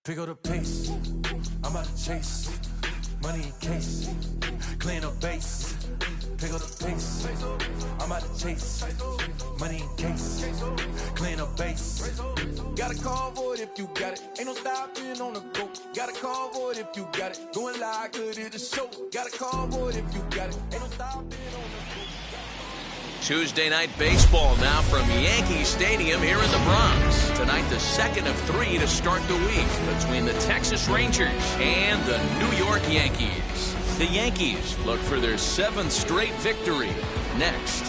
Figure the pace, I'm about to chase money in case, clean up base. Pick up the pace, I'm about to chase money in case, clean up base. Got a convoy if you got it, ain't no stopping on the go. Got a convoy if you got it, going live, good at the show. Got a convoy if you got it, ain't no stopping on the go. Tuesday night baseball now from Yankee Stadium here in the Bronx. Tonight, the second of three to start the week between the Texas Rangers and the New York Yankees. The Yankees look for their 7th straight victory next.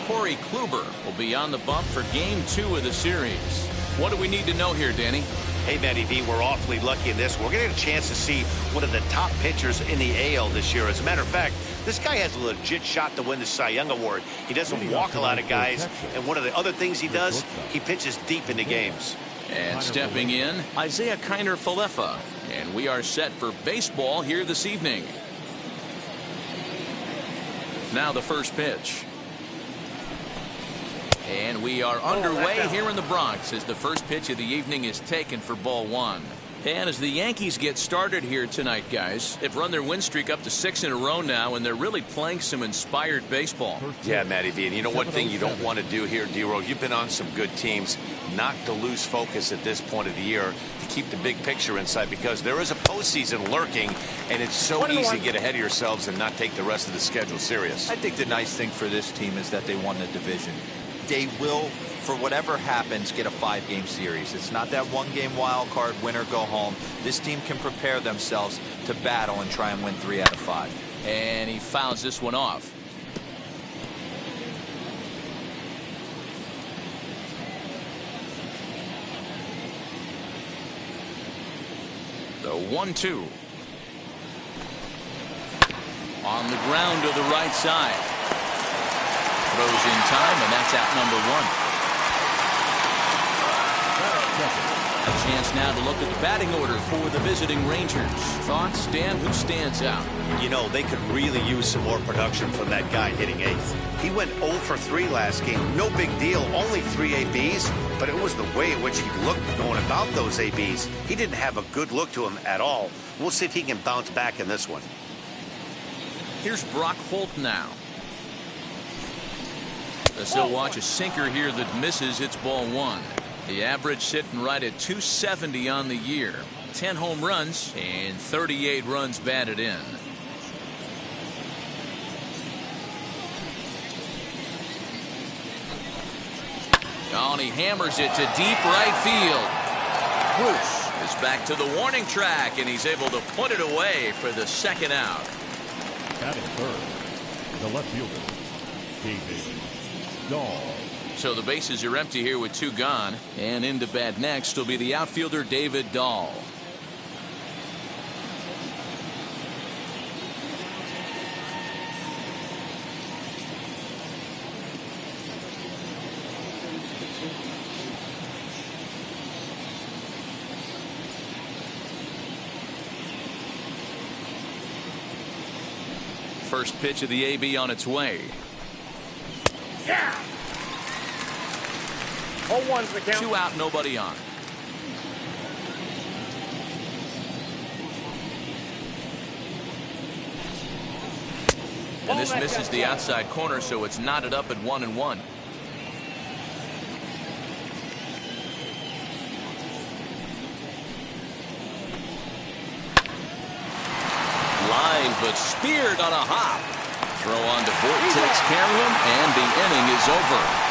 Corey Kluber will be on the bump for Game 2 of the series. What do we need to know here, Danny? Hey, Matty V, we're awfully lucky in this. We're going to get a chance to see one of the top pitchers in the AL this year. As a matter of fact, this guy has a legit shot to win the Cy Young Award. He doesn't walk a lot of guys, and one of the other things he does, he pitches deep into games. And stepping in, Isaiah Kiner-Falefa. And we are set for baseball here this evening. Now the first pitch. And we are underway here in the Bronx as the first pitch of the evening is taken for ball 1. And as the Yankees get started here tonight, guys, they've run their win streak up to 6 in a row now, and they're really playing some inspired baseball. Yeah, Matty V, and you know one thing you don't want to do here, D-Row, you've been on some good teams, not to lose focus at this point of the year, to keep the big picture inside, because there is a postseason lurking, and it's so easy to get ahead of yourselves and not take the rest of the schedule serious. I think the nice thing for this team is that they won the division. They will, for whatever happens, get a 5-game series. It's not that 1-game wild card, win or go home. This team can prepare themselves to battle and try and win 3 out of 5. And he fouls this one off. The 1-2. On the ground to the right side. Throws in time, and that's out number 1. A chance now to look at the batting order for the visiting Rangers. Thoughts, Dan? Who stands out? You know, they could really use some more production from that guy hitting 8th. He went 0 for 3 last game. No big deal, only 3 ABs, but it was the way in which he looked going about those ABs. He didn't have a good look to him at all. We'll see if he can bounce back in this one. Here's Brock Holt now. As he'll watch a sinker here that misses, it's ball 1. The average sitting right at 270 on the year. 10 home runs and 38 runs batted in. Oh, and he hammers it to deep right field. Bruce is back to the warning track, and he's able to put it away for the 2nd out. Batting third, the left fielder, David Dahl. So the bases are empty here with 2 gone. And into bat next will be the outfielder David Dahl. First pitch of the AB on its way. Yeah. 0-1's the count. 2 out, nobody on. And this misses the outside corner, so it's knotted up at 1-1. Line, but speared on a hop. Throw on to Voit, takes care of him, and the inning is over.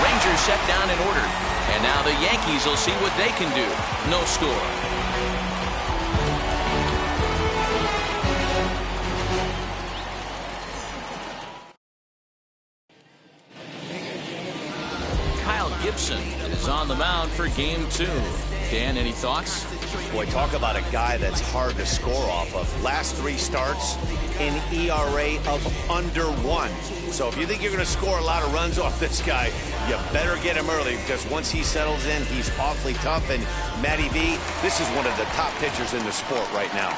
Rangers set down in order, and now the Yankees will see what they can do. No score. Kyle Gibson is on the mound for game 2. Dan, any thoughts? Boy, talk about a guy that's hard to score off of. Last 3 starts, an ERA of under 1. So if you think you're going to score a lot of runs off this guy, you better get him early, because once he settles in, he's awfully tough. And Matty V, this is one of the top pitchers in the sport right now.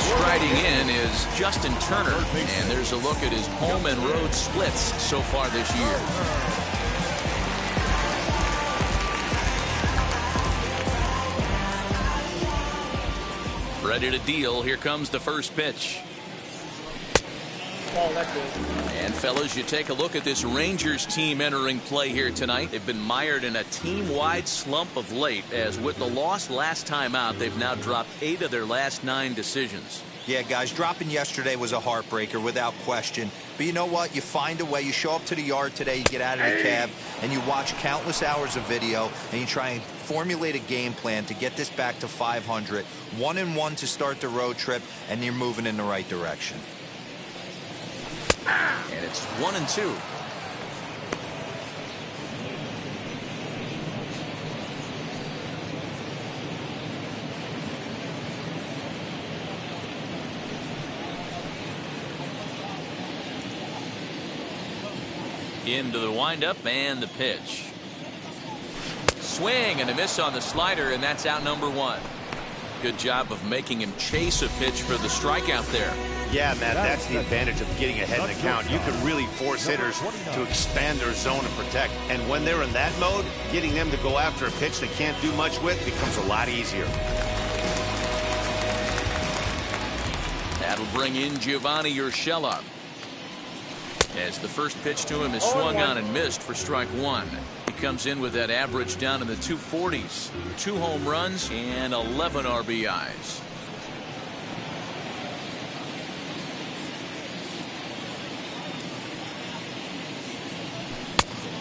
Striding in is Justin Turner, and there's a look at his home and road splits so far this year. Ready to deal. Here comes the first pitch. And fellas, you take a look at this Rangers team entering play here tonight. They've been mired in a team-wide slump of late, as with the loss last time out, they've now dropped 8 of their last 9 decisions. Yeah, guys, dropping yesterday was a heartbreaker without question. But you know what? You find a way. You show up to the yard today, you get out of the cab, and you watch countless hours of video, and you try and formulate a game plan to get this back to 500. 1-1 to start the road trip, and you're moving in the right direction. And it's 1-2. Into the windup and the pitch. Swing and a miss on the slider, and that's out number 1. Good job of making him chase a pitch for the strikeout there. Yeah, Matt, that's the advantage of getting ahead in the count. You can really force hitters to expand their zone and protect. And when they're in that mode, getting them to go after a pitch they can't do much with becomes a lot easier. That'll bring in Giovanni Urshela, as the first pitch to him is swung on and missed for strike 1. He comes in with that average down in the 240s. 2 home runs and 11 RBIs.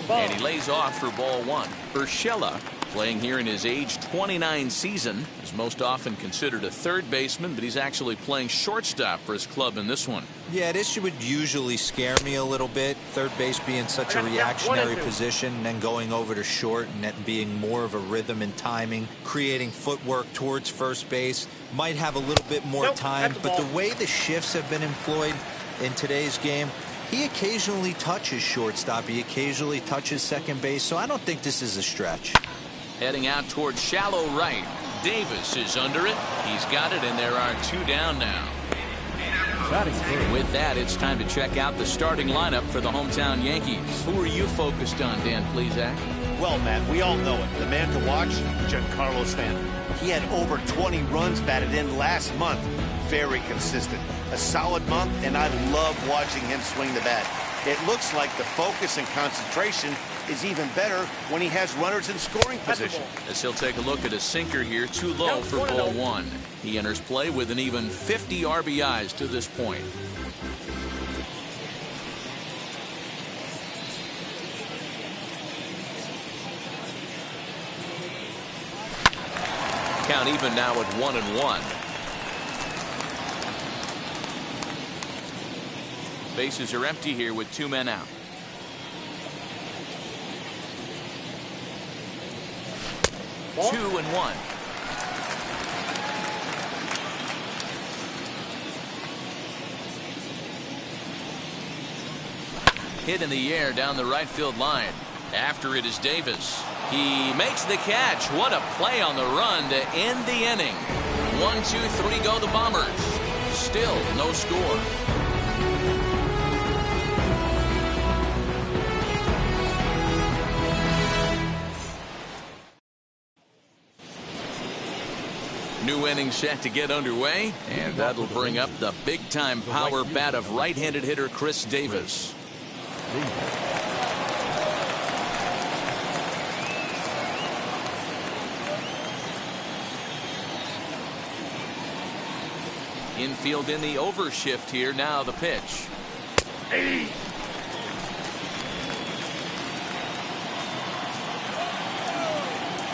And he lays off for ball 1. Urshela, playing here in his age 29 season, is most often considered a third baseman, but he's actually playing shortstop for his club in this one. Yeah, this would usually scare me a little bit. Third base being such a reactionary position, and then going over to short and that being more of a rhythm and timing, creating footwork towards first base. Might have a little bit more time, but the way the shifts have been employed in today's game, he occasionally touches shortstop. He occasionally touches second base, so I don't think this is a stretch. Heading out towards shallow right. Davis is under it. He's got it, and there are 2 down now. With that, it's time to check out the starting lineup for the hometown Yankees. Who are you focused on, Dan Plesac? Well, Matt, we all know it. The man to watch, Giancarlo Stanton. He had over 20 runs batted in last month. Very consistent. A solid month, and I love watching him swing the bat. It looks like the focus and concentration is even better when he has runners in scoring position. As he'll take a look at a sinker here, too low for ball 1. He enters play with an even 50 RBIs to this point. Count even now at 1-1. Bases are empty here with 2 men out. 2-1. Hit in the air down the right field line. After it is Davis. He makes the catch. What a play on the run to end the inning. 1, 2, 3 go the Bombers. Still no score. New inning set to get underway, and that'll bring up the big-time power bat of right-handed hitter Chris Davis. Infield in the overshift here. Now the pitch. Hey.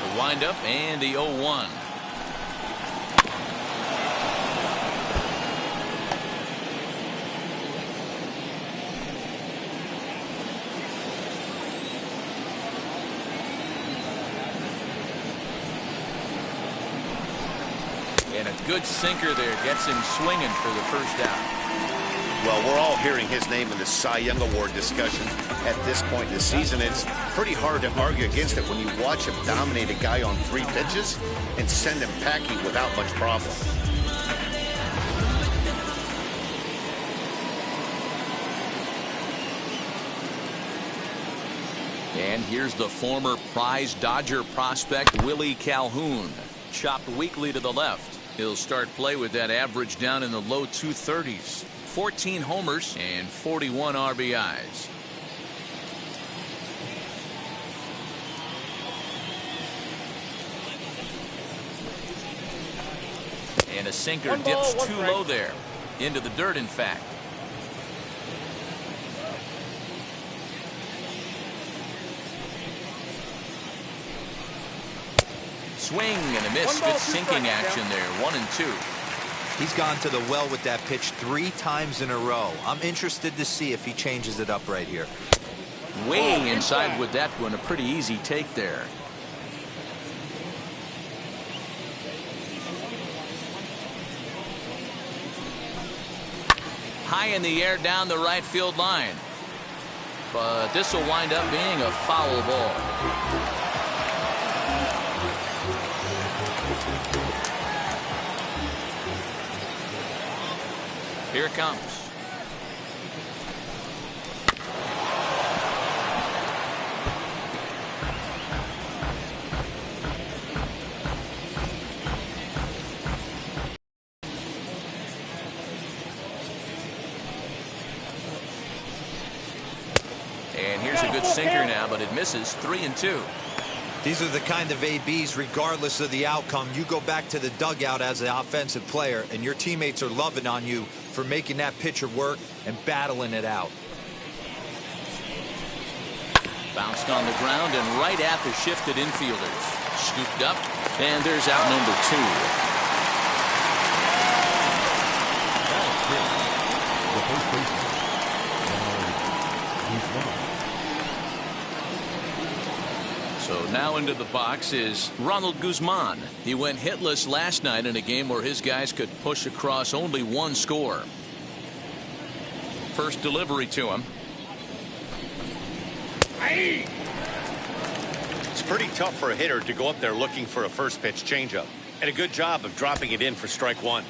The windup and the 0-1. And a good sinker there gets him swinging for the first out. Well, we're all hearing his name in the Cy Young Award discussion at this point in the season. It's pretty hard to argue against it when you watch him dominate a guy on 3 pitches and send him packing without much problem. And here's the former prize Dodger prospect Willie Calhoun. Chopped weakly to the left. He'll start play with that average down in the low 230s. 14 homers and 41 RBIs. And a sinker dips too low there. Into the dirt, in fact. Swing and a miss. Good sinking action there. 1-2. He's gone to the well with that pitch 3 times in a row. I'm interested to see if he changes it up right here. Way inside with that one. A pretty easy take there. High in the air down the right field line. But this will wind up being a foul ball. Here it comes. And here's a good sinker now, but it misses. 3-2. These are the kind of ABs, regardless of the outcome. You go back to the dugout as an offensive player, and your teammates are loving on you for making that pitcher work and battling it out. Bounced on the ground and right at the shifted infielders. Scooped up, and there's out number 2. So now into the box is Ronald Guzman. He went hitless last night in a game where his guys could push across only 1 score. First delivery to him. It's pretty tough for a hitter to go up there looking for a first pitch changeup. And a good job of dropping it in for strike 1.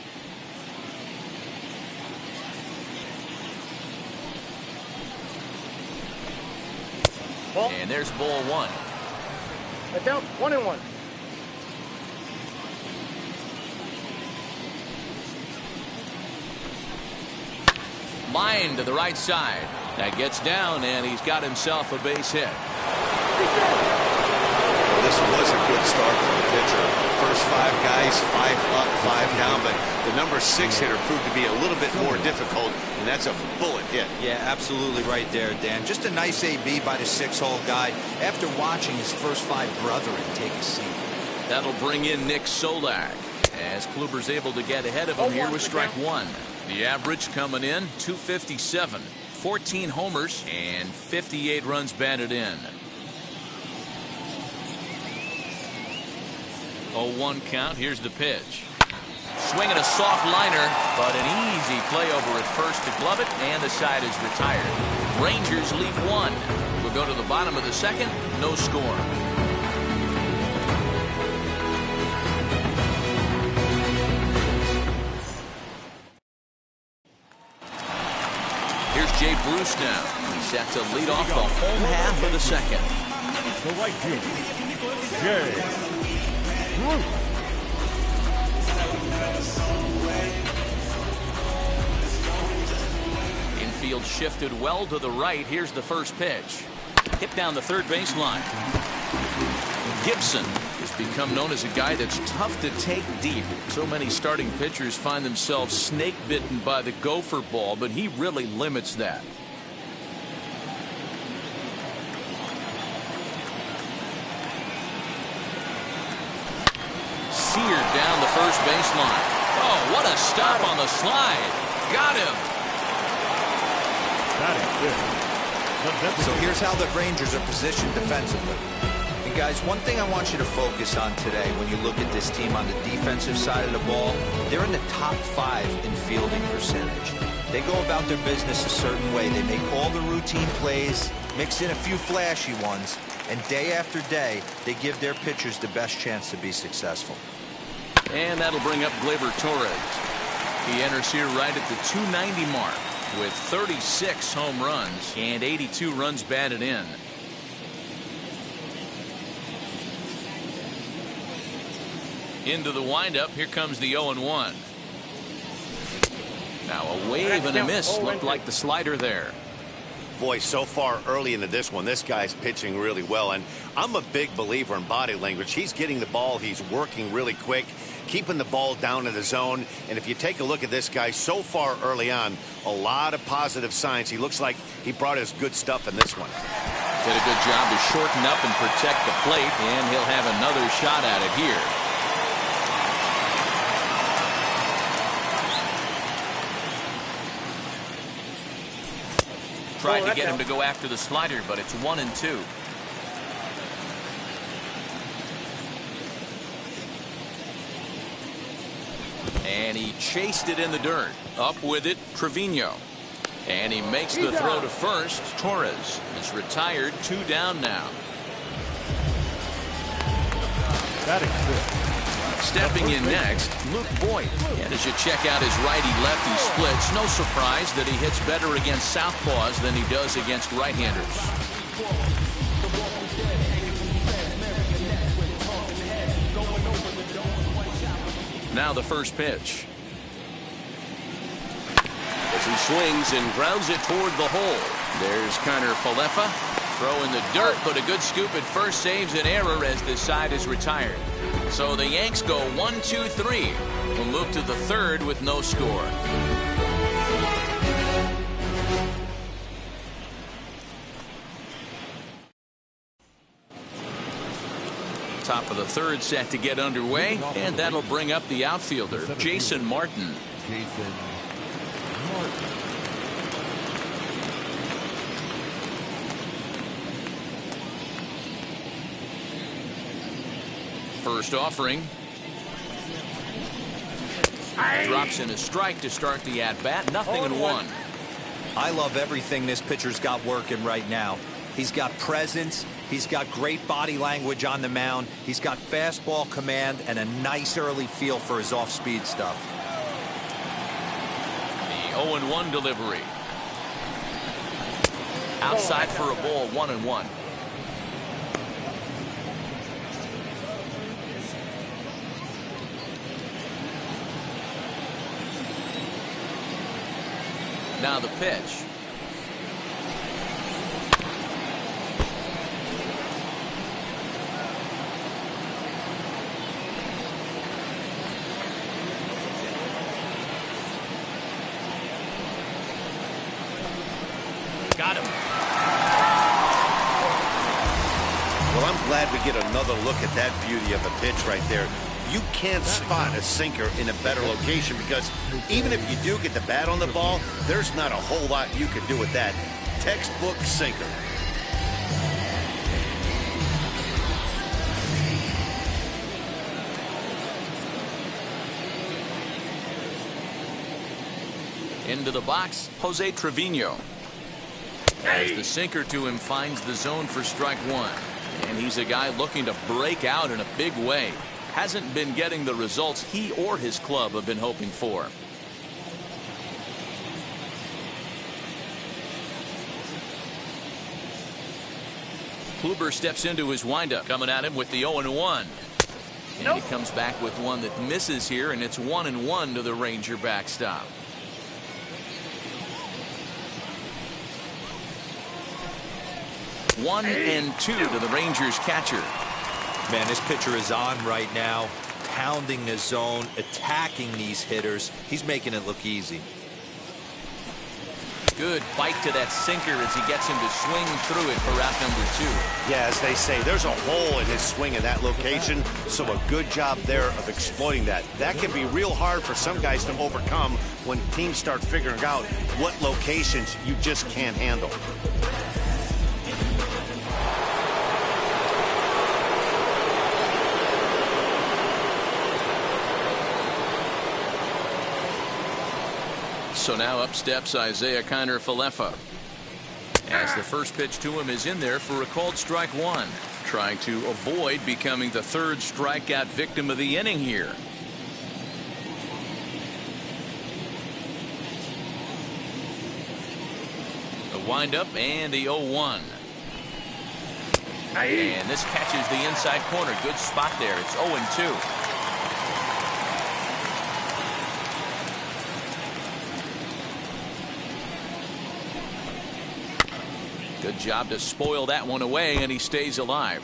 And there's ball 1. Down 1-1. Line to the right side. That gets down, and he's got himself a base hit. Well, this was a good start for the pitcher. First 5 guys, 5 up, 5 down, but the number 6 hitter proved to be a little bit more difficult, and that's a bullet hit. Yeah, absolutely right there, Dan. Just a nice AB by the 6-hole guy after watching his first 5 brethren take a seat. That'll bring in Nick Solak as Kluber's able to get ahead of him here with strike 1. The average coming in 257, 14 homers and 58 runs batted in. 0-1 count. Here's the pitch. Swinging a soft liner, but an easy play over at first to glove it, and the side is retired. Rangers leave one. We'll go to the bottom of the second. No score. Here's Jay Bruce now. He's set to lead off the home half of the second. The right fielder, Jay Bruce. Infield shifted well to the right. Here's the first pitch. Hit down the third baseline. Gibson has become known as a guy that's tough to take deep. So many starting pitchers find themselves snake bitten by the gopher ball, but he really limits that. Seared down the first baseline. Oh, what a stop on the slide. Got him. So here's how the Rangers are positioned defensively. And guys, one thing I want you to focus on today when you look at this team on the defensive side of the ball, they're in the top 5 in fielding percentage. They go about their business a certain way. They make all the routine plays, mix in a few flashy ones, and day after day, they give their pitchers the best chance to be successful. And that'll bring up Gleyber Torres. He enters here right at the 290 mark with 36 home runs and 82 runs batted in. Into the windup. Here comes the 0-1. Now a wave and a miss. Looked like the slider there. Boy, so far early into this one, this guy's pitching really well, and I'm a big believer in body language. He's getting the ball, he's working really quick, keeping the ball down in the zone, and if you take a look at this guy so far early on, a lot of positive signs. He looks like he brought his good stuff in this one. Did a good job to shorten up and protect the plate, and he'll have another shot at it here. Tried to get him to go after the slider, but it's 1-2. And he chased it in the dirt. Up with it, Trevino. And he makes the throw to first. Torres is retired. 2 down now. That is good. Stepping in next, Luke Voit. And as you check out his righty-lefty splits, no surprise that he hits better against southpaws than he does against right-handers. Now the first pitch. As he swings and grounds it toward the hole. There's Connor Falefa. Throw in the dirt, but a good scoop at first saves an error as the side is retired. So the Yanks go 1-2-3. We'll move to the third with no score. Top of the third set to get underway, and that'll bring up the outfielder, Jason Martin. First offering. Drops in a strike to start the at-bat. 0-1. I love everything this pitcher's got working right now. He's got presence. He's got great body language on the mound. He's got fastball command and a nice early feel for his off-speed stuff. The 0-1 delivery. Outside for a ball. 1-1. Now the pitch. Got him. Well, I'm glad we get another look at that beauty of a pitch right there. You can't spot a sinker in a better location because even if you do get the bat on the ball, there's not a whole lot you can do with that. Textbook sinker. Into the box, Jose Trevino. As the sinker to him finds the zone for strike one. And he's a guy looking to break out in a big way. Hasn't been getting the results he or his club have been hoping for. Kluber steps into his windup, coming at him with the 0-1. And he comes back with one that misses here, and it's 1-1 to the Ranger backstop. One and two to the Rangers catcher. Man, this pitcher is on right now, pounding the zone, attacking these hitters. He's making it look easy. Good bite to that sinker as he gets him to swing through it for out number two. Yeah, as they say, there's a hole in his swing in that location, so a good job there of exploiting that. That can be real hard for some guys to overcome when teams start figuring out what locations you just can't handle. So now up steps Isaiah Kiner-Falefa. As the first pitch to him is in there for a called strike one. Trying to avoid becoming the third strikeout victim of the inning here. The windup and the 0-1. And this catches the inside corner. Good spot there. It's 0-2. Good job to spoil that one away, and he stays alive.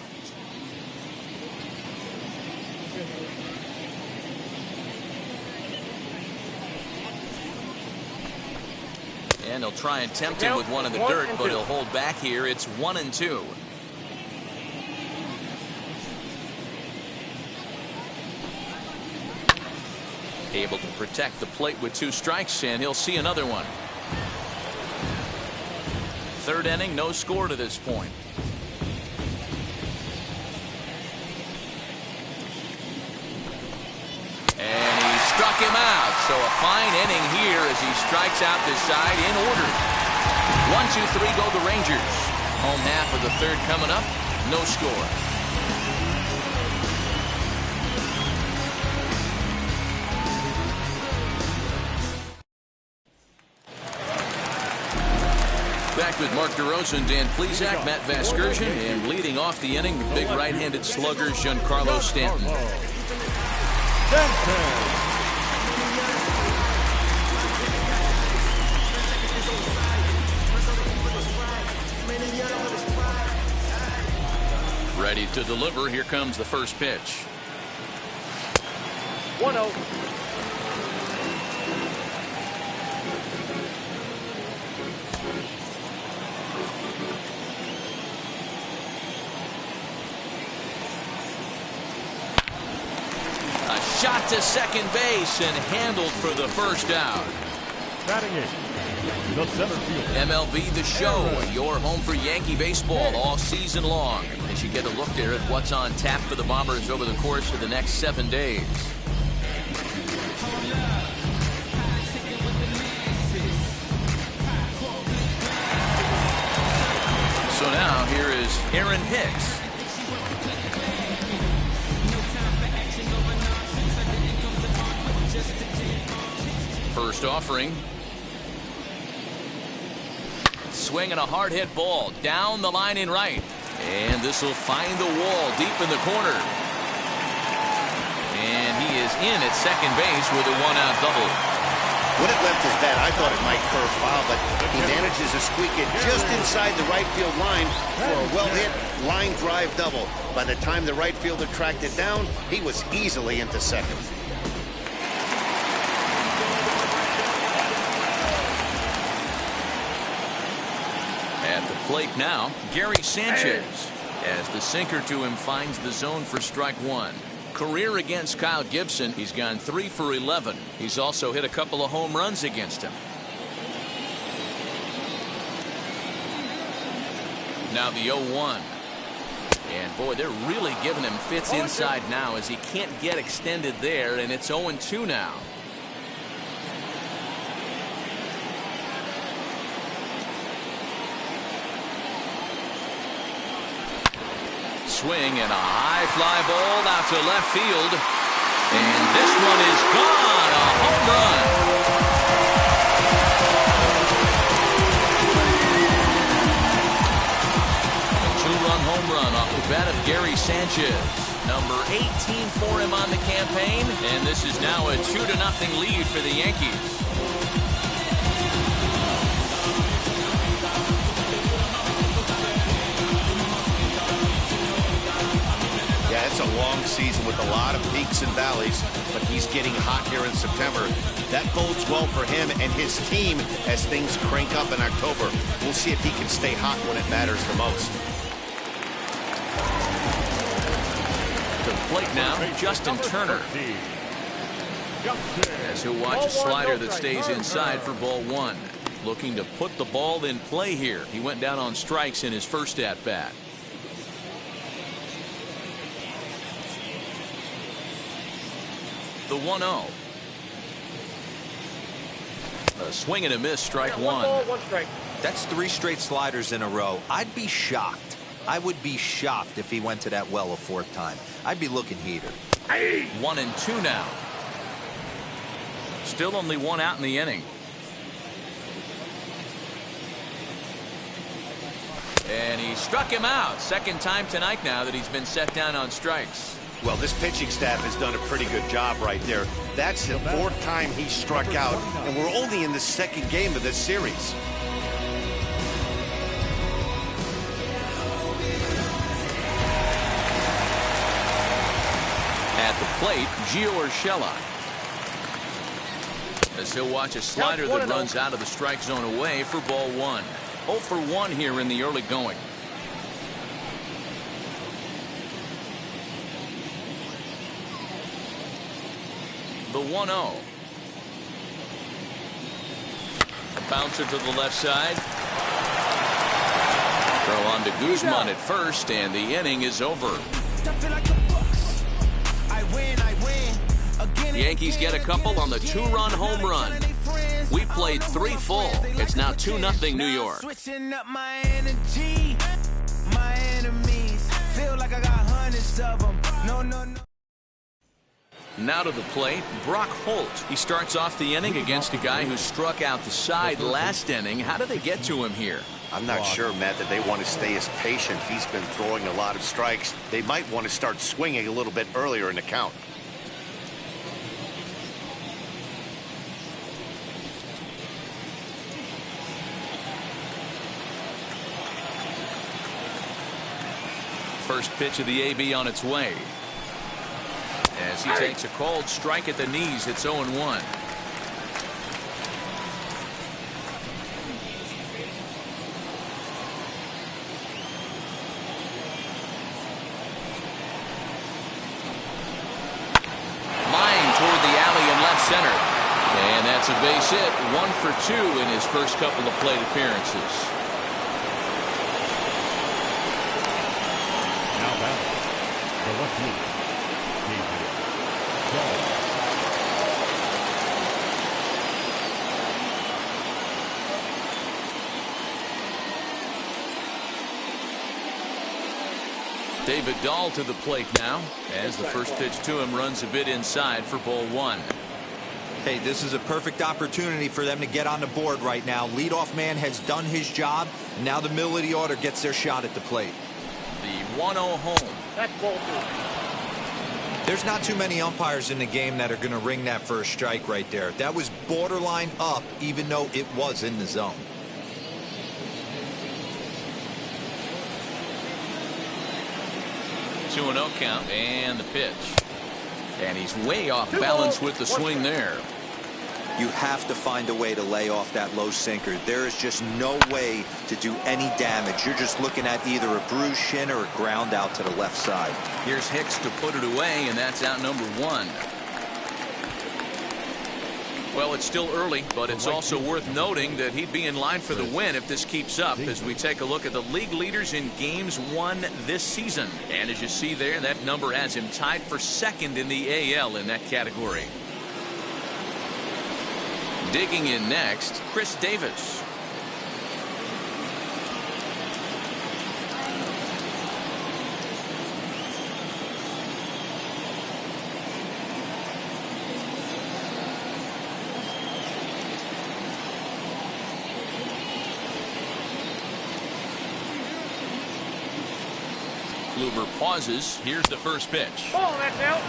And he'll try and tempt him with one in the dirt, but he'll hold back here. It's 1-2. Able to protect the plate with two strikes, and he'll see another one. Third inning, no score to this point. And he struck him out. So a fine inning here as he strikes out this side in order. 1, 2, 3 go the Rangers. Home half of the third coming up. No score. Back with Mark DeRosa, Dan Plesac, Matt Vasgersian, and leading off the inning, the big right-handed slugger, Giancarlo Stanton. Ready to deliver. Here comes the first pitch. 1-0. Shot to second base and handled for the first out. Batting in the center field. MLB The Show, your home for Yankee baseball all season long. As you get a look there at what's on tap for the Bombers over the course of the next 7 days. So now here is Aaron Hicks. First offering. Swinging a hard hit ball down the line in right. And this will find the wall deep in the corner. And he is in at second base with a one-out double. When it left his bat, I thought it might curve foul, but he manages to squeak it just inside the right field line for a well-hit line drive double. By the time the right fielder tracked it down, he was easily into second. At the plate now, Gary Sanchez. As the sinker to him finds the zone for strike one. Career against Kyle Gibson, he's gone 3 for 11. He's also hit a couple of home runs against him. Now the 0-1. And boy, they're really giving him fits inside now as he can't get extended there, and it's 0-2 now. swing and a high fly ball out to left field. And this one is gone. A home run. A two-run home run off the bat of Gary Sanchez. Number 18 for him on the campaign. And this is now a 2-0 lead for the Yankees. It's a long season with a lot of peaks and valleys, but he's getting hot here in September. That bodes well for him and his team as things crank up in October. We'll see if he can stay hot when it matters the most. To the plate now, Justin Turner. As he'll watch a slider that stays inside for ball one. Looking to put the ball in play here. He went down on strikes in his first at-bat. The 1-0. A swing and a miss, strike one. One strike. That's 3 straight sliders in a row. I'd be shocked. I would be shocked if he went to that well a 4th time. I'd be looking heater. 1-2 now. Still only 1 out in the inning. And he struck him out. Second time tonight now that he's been set down on strikes. Well, this pitching staff has done a pretty good job right there. That's the 4th time he struck out, and we're only in the 2nd game of this series. At the plate, Gio Urshela. As he'll watch a slider that runs out of the strike zone away for ball one. 0 for 1 here in the early going. The 1-0. A bouncer to the left side. Throw on to Guzman at first, and the inning is over. The Yankees get a couple on the 2-run home run. We played 3 full. It's now 2-0 New York. Switching up my energy. My enemies feel like I got hundreds of them. No. Now to the plate, Brock Holt. He starts off the inning against a guy who struck out the side last inning. How did they get to him here? I'm not sure, Matt, that they want to stay as patient. He's been throwing a lot of strikes. They might want to start swinging a little bit earlier in the count. First pitch of the AB on its way. As he takes a cold strike at the knees, it's 0-1. Line toward the alley in left center. And that's a base hit. 1 for 2 in his first couple of plate appearances. Now back, the left fielder, David Dahl to the plate now as the first pitch to him runs a bit inside for ball one. Hey, this is a perfect opportunity for them to get on the board right now. Leadoff man has done his job. Now the middle of the order gets their shot at the plate. The 1-0 home. That's ball 2. There's not too many umpires in the game that are going to ring that first strike right there. That was borderline up, even though it was in the zone. Two 2-0 count and the pitch. And he's way off balance with the swing there. You have to find a way to lay off that low sinker. There is just no way to do any damage. You're just looking at either a bruised shin or a ground out to the left side. Here's Hicks to put it away, and that's out number 1. Well, it's still early, but it's also worth noting that he'd be in line for the win if this keeps up as we take a look at the league leaders in games won this season. And as you see there, that number has him tied for second in the AL in that category. Digging in next, Chris Davis. Kluber pauses. Here's the first pitch. Ball, that's out.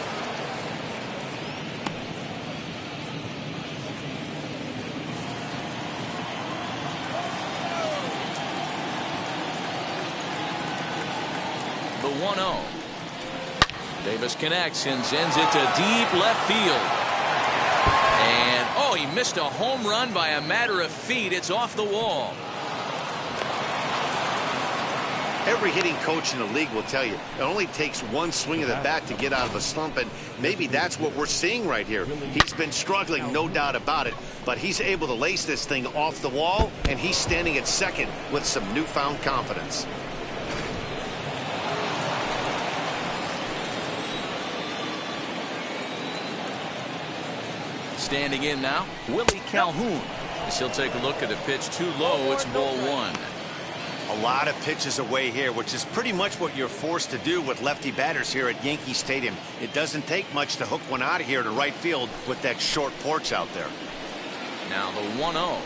The 1-0. Davis connects and sends it to deep left field. And, oh, he missed a home run by a matter of feet. It's off the wall. Every hitting coach in the league will tell you it only takes one swing of the bat to get out of a slump, and maybe that's what we're seeing right here. He's been struggling, no doubt about it, but he's able to lace this thing off the wall, and he's standing at second with some newfound confidence. Standing in now, Willie Calhoun. As he'll take a look at a pitch too low. It's ball 1. A lot of pitches away here, which is pretty much what you're forced to do with lefty batters here at Yankee Stadium. It doesn't take much to hook one out of here to right field with that short porch out there. Now the 1-0.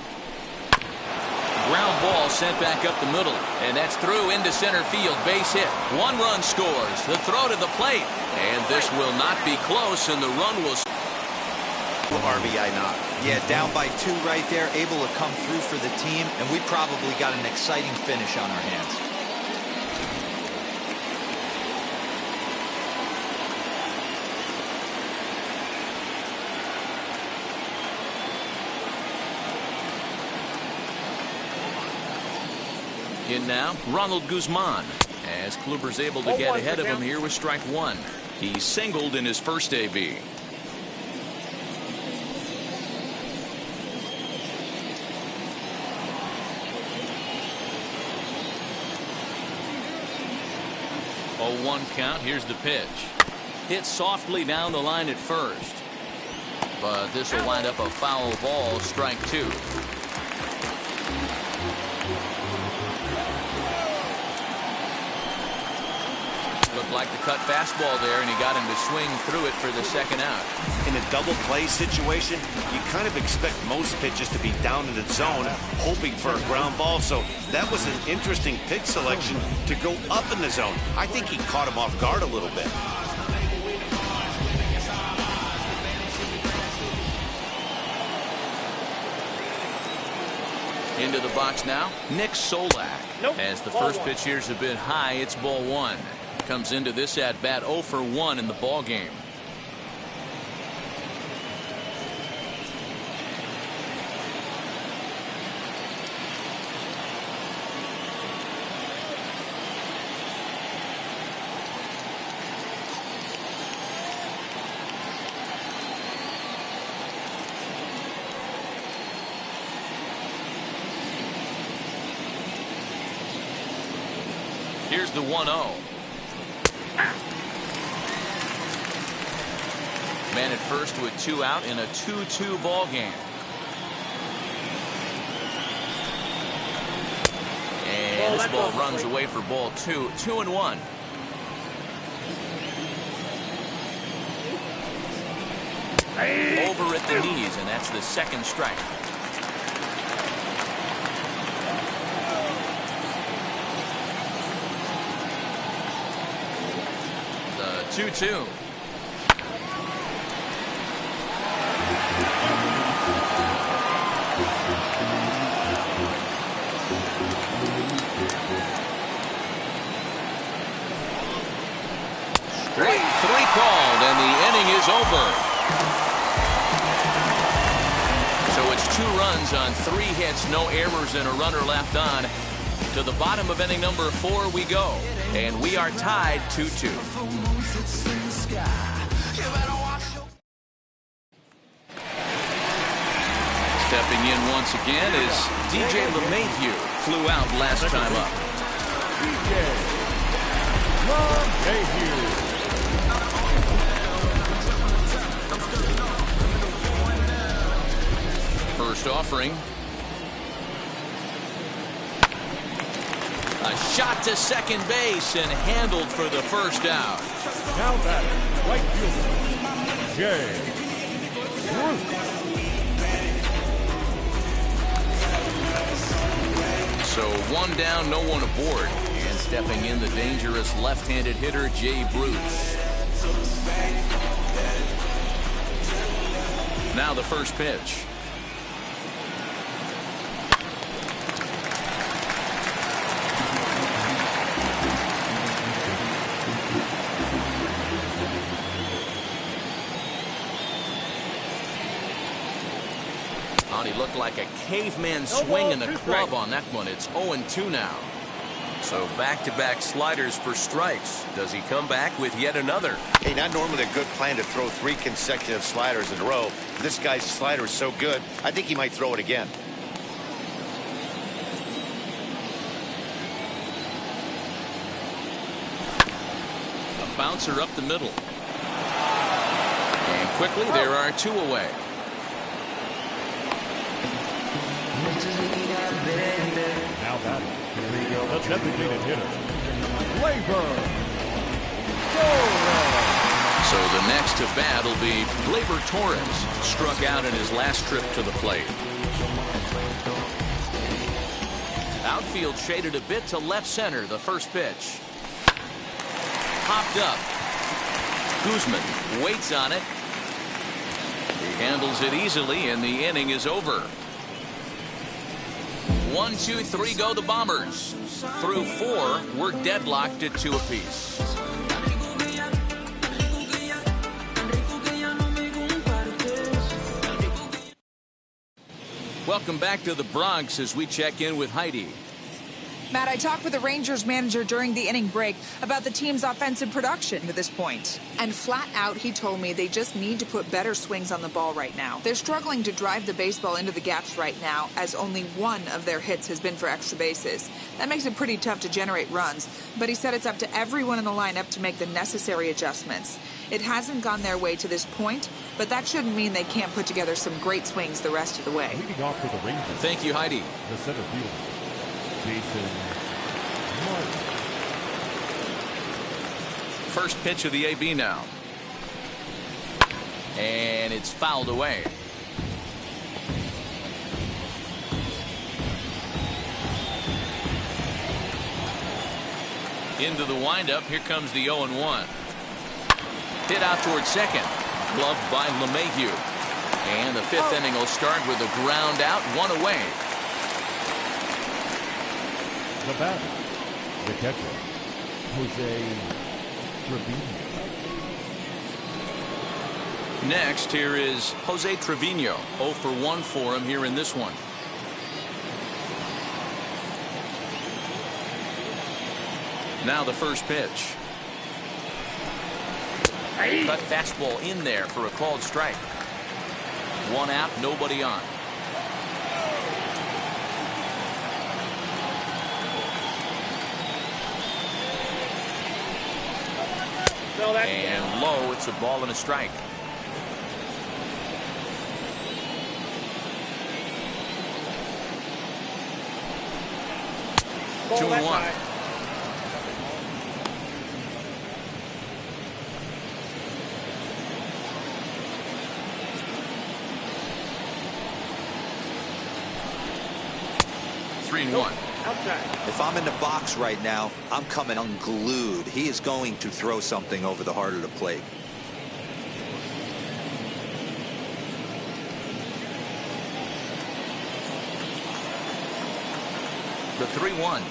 Ground ball sent back up the middle, and that's through into center field. Base hit. 1 run scores. The throw to the plate, and this will not be close, and the run will. RBI knock. Yeah, down by 2 right there, able to come through for the team, and we probably got an exciting finish on our hands. In now, Ronald Guzman, as Kluber's able to get ahead of him here with strike 1. He singled in his first AB. A 1 count. Here's the pitch. Hit softly down the line at first, but this will wind up a foul ball. Strike 2. Looked like the cut fastball there, and he got him to swing through it for the second out. In a double play situation, you kind of expect most pitches to be down in the zone, hoping for a ground ball. So that was an interesting pitch selection to go up in the zone. I think he caught him off guard a little bit. Into the box now, Nick Solak. As the first pitch here's a bit high, it's ball 1. Comes into this at bat 0 for 1 in the ball game. Here's the 1-0. Man at first with 2 out in a 2-2 ball game. And this ball runs away for ball 2. 2-1. Over at the knees, and that's the second strike. The 2-2. Straight 3 called, and the inning is over. So it's 2 runs on 3 hits, no errors, and a runner left on. To the bottom of inning number 4 we go, and we are tied 2-2. Stepping in once again is DJ LeMahieu. Flew out last time up. DJ LeMahieu. First offering. A shot to second base and handled for the first out. Now that right fielder, Jay Bruce. So 1 down, no one aboard. And Stepping in, the dangerous left-handed hitter, Jay Bruce. Now the first pitch. He looked like a caveman swinging the club on that one. It's 0-2 now. So back-to-back sliders for strikes. Does he come back with yet another? Hey, not normally a good plan to throw 3 consecutive sliders in a row. This guy's slider is so good, I think he might throw it again. A bouncer up the middle. And quickly there are 2 away. Now batting, the designated hitter, Gleyber Torres. So the next to bat will be Gleyber Torres. Struck out in his last trip to the plate. Outfield shaded a bit to left center. The first pitch. Popped up. Guzman waits on it. He handles it easily, and the inning is over. 1, 2, 3 go the Bombers. Through 4, we're deadlocked at 2 apiece. Welcome back to the Bronx as we check in with Heidi. Matt, I talked with the Rangers manager during the inning break about the team's offensive production to this point. And flat out, he told me they just need to put better swings on the ball right now. They're struggling to drive the baseball into the gaps right now, as only 1 of their hits has been for extra bases. That makes it pretty tough to generate runs, but he said it's up to everyone in the lineup to make the necessary adjustments. It hasn't gone their way to this point, but that shouldn't mean they can't put together some great swings the rest of the way. Leading off for the Rangers. Thank you, Heidi. The center fielder, Jason Martin. First pitch of the AB now. And it's fouled away. Into the windup. Here comes the 0-1. Hit out towards second. Gloved by LeMahieu. And the 5th inning will start with a ground out, 1 away. The batter, the catcher, Jose Trevino. Next, here is Jose Trevino. 0 for 1 for him here in this one. Now the first pitch. Cut fastball in there for a called strike. 1 out, nobody on. And low, it's a ball and a strike. Ball 2-1. 3-1. If I'm in the box right now, I'm coming unglued. He is going to throw something over the heart of the plate. The 3-1.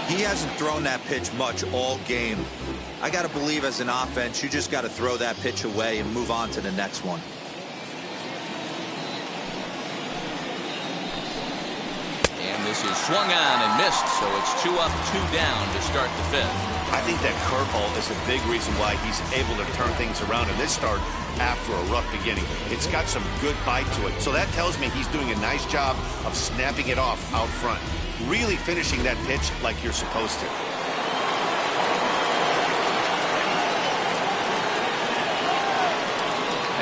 He hasn't thrown that pitch much all game. I got to believe as an offense, you just got to throw that pitch away and move on to the next one. This is swung on and missed, so it's 2 up, 2 down to start the 5th. I think that curveball is a big reason why he's able to turn things around in this start after a rough beginning. It's got some good bite to it, so that tells me he's doing a nice job of snapping it off out front. Really finishing that pitch like you're supposed to.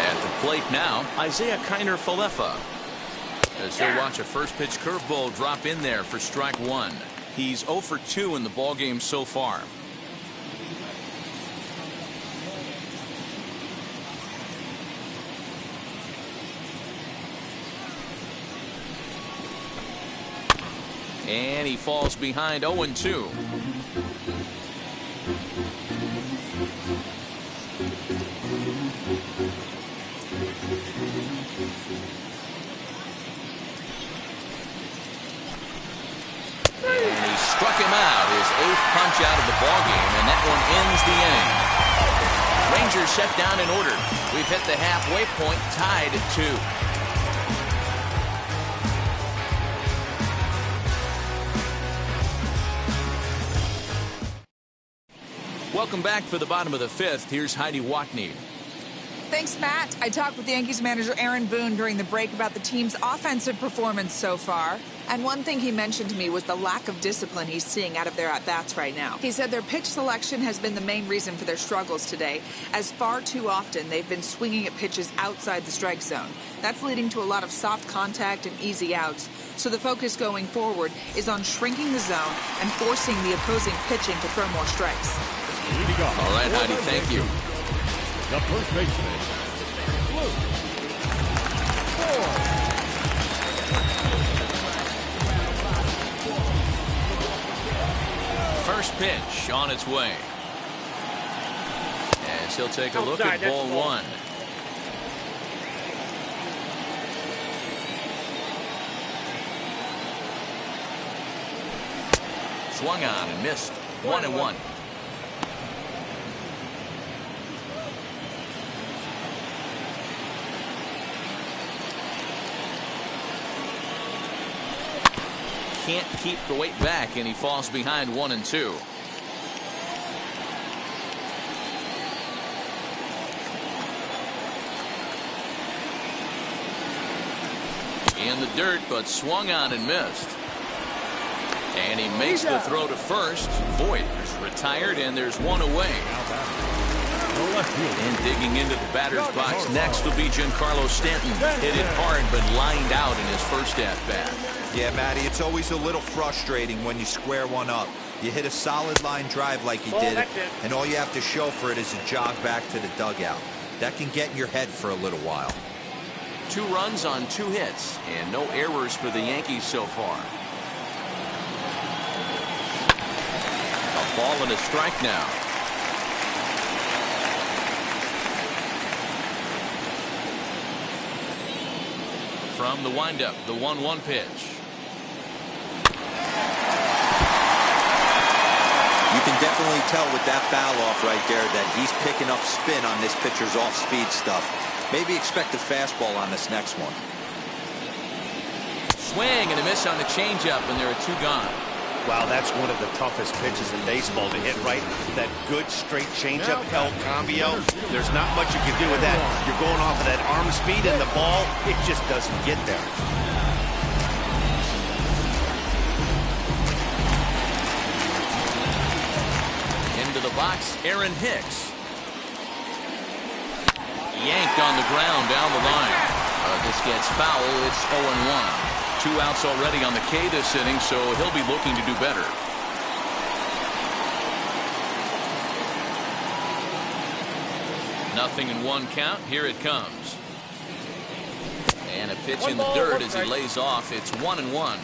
At the plate now, Isaiah Kiner-Falefa. As he'll watch a first pitch curveball drop in there for strike 1. He's 0 for 2 in the ballgame so far. And he falls behind 0-2. And he struck him out, his 8th punch out of the ballgame, and that one ends the inning. Rangers set down in order. We've hit the halfway point, tied at 2. Welcome back for the bottom of the 5th. Here's Heidi Watney. Thanks, Matt. I talked with Yankees manager Aaron Boone during the break about the team's offensive performance so far. And one thing he mentioned to me was the lack of discipline he's seeing out of their at-bats right now. He said their pitch selection has been the main reason for their struggles today, as far too often they've been swinging at pitches outside the strike zone. That's leading to a lot of soft contact and easy outs. So the focus going forward is on shrinking the zone and forcing the opposing pitching to throw more strikes. All right, Heidi, thank you. The first baseman, Luke Ford. First pitch on its way. As he'll take a look at ball 1. Swung on and missed. 1-1. Can't keep the weight back, and he falls behind 1-2. In the dirt, but swung on and missed. And he makes the throw to first. Voit is retired, and there's one away. And digging into the batter's box next will be Giancarlo Stanton. Hit it hard, but lined out in his first at-bat. Yeah, Matty, it's always a little frustrating when you square one up. You hit a solid line drive like he did, and all you have to show for it is a jog back to the dugout. That can get in your head for a little while. 2 runs on 2 hits, and no errors for the Yankees so far. A ball and a strike now. From the windup, the 1-1 pitch. You can definitely tell with that foul off right there that he's picking up spin on this pitcher's off-speed stuff. Maybe expect a fastball on this next one. Swing and a miss on the changeup, and there are 2 gone. Wow, that's one of the toughest pitches in baseball to hit right. That good straight changeup, El Cambio. There's not much you can do with that. You're going off of that arm speed, and the ball, it just doesn't get there. Into the box, Aaron Hicks. Yanked on the ground down the line. This gets foul. It's 0-1. 2 outs already on the K this inning, so he'll be looking to do better. Nothing in 1 count. Here it comes. And a pitch in the dirt as he lays off. It's 1-1.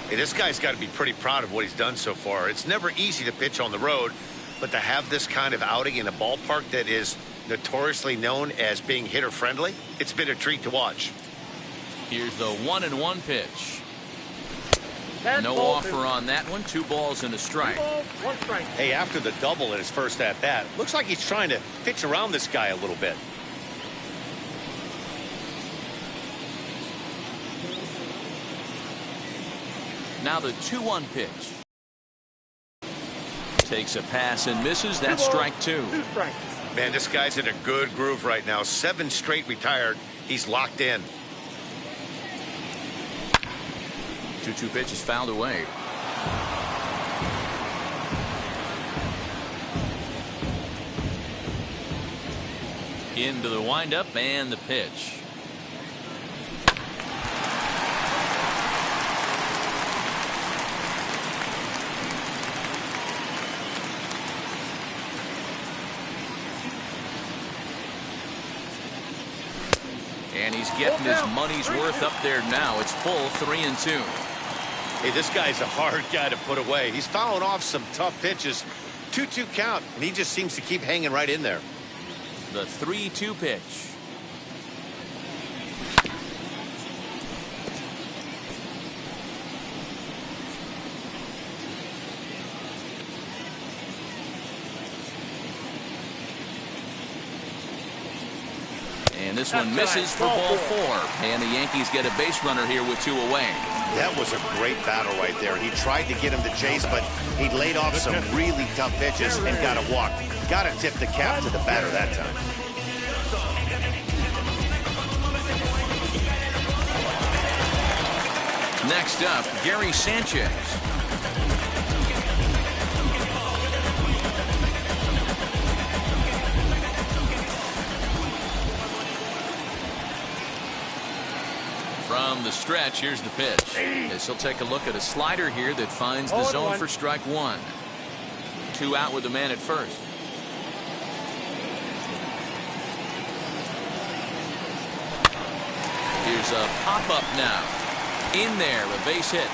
Hey, this guy's got to be pretty proud of what he's done so far. It's never easy to pitch on the road, but to have this kind of outing in a ballpark that is notoriously known as being hitter-friendly, it's been a treat to watch. Here's the 1-1 pitch. No offer on that one. 2 balls and a strike. 1 strike. Hey, after the double in his first at-bat, looks like he's trying to pitch around this guy a little bit. Now the 2-1 pitch. Takes a pass and misses. That's strike 2. 2 strikes. Man, this guy's in a good groove right now. 7 straight retired. He's locked in. 2-2 pitch is fouled away. Into the windup and the pitch. And he's getting his money's worth up there now. It's full 3-2. Hey, this guy's a hard guy to put away. He's fouling off some tough pitches. 2-2 count, and he just seems to keep hanging right in there. The 3-2 pitch. And this one misses for ball 4. And the Yankees get a base runner here with 2 away. That was a great battle right there. He tried to get him to chase, but he laid off some really tough pitches and got a walk. Got to tip the cap to the batter that time. Next up, Gary Sanchez. From the stretch, here's the pitch. As he'll take a look at a slider here that finds the zone for strike 1. 2 out with the man at first. Here's a pop-up now. In there, a base hit.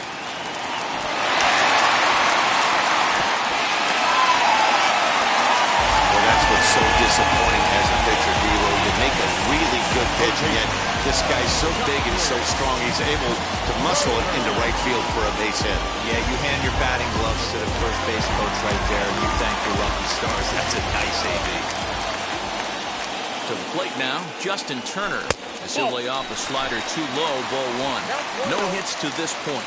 Well, that's what's so disappointing as a pitcher, D'Lo. You make a really good pitch, and yet this guy's so big and so strong, he's able to muscle it into right field for a base hit. Yeah, you hand your batting gloves to the first base coach right there, and you thank your lucky stars. That's a nice AB. To the plate now, Justin Turner. As he'll lay off a slider too low, ball 1. No hits to this point.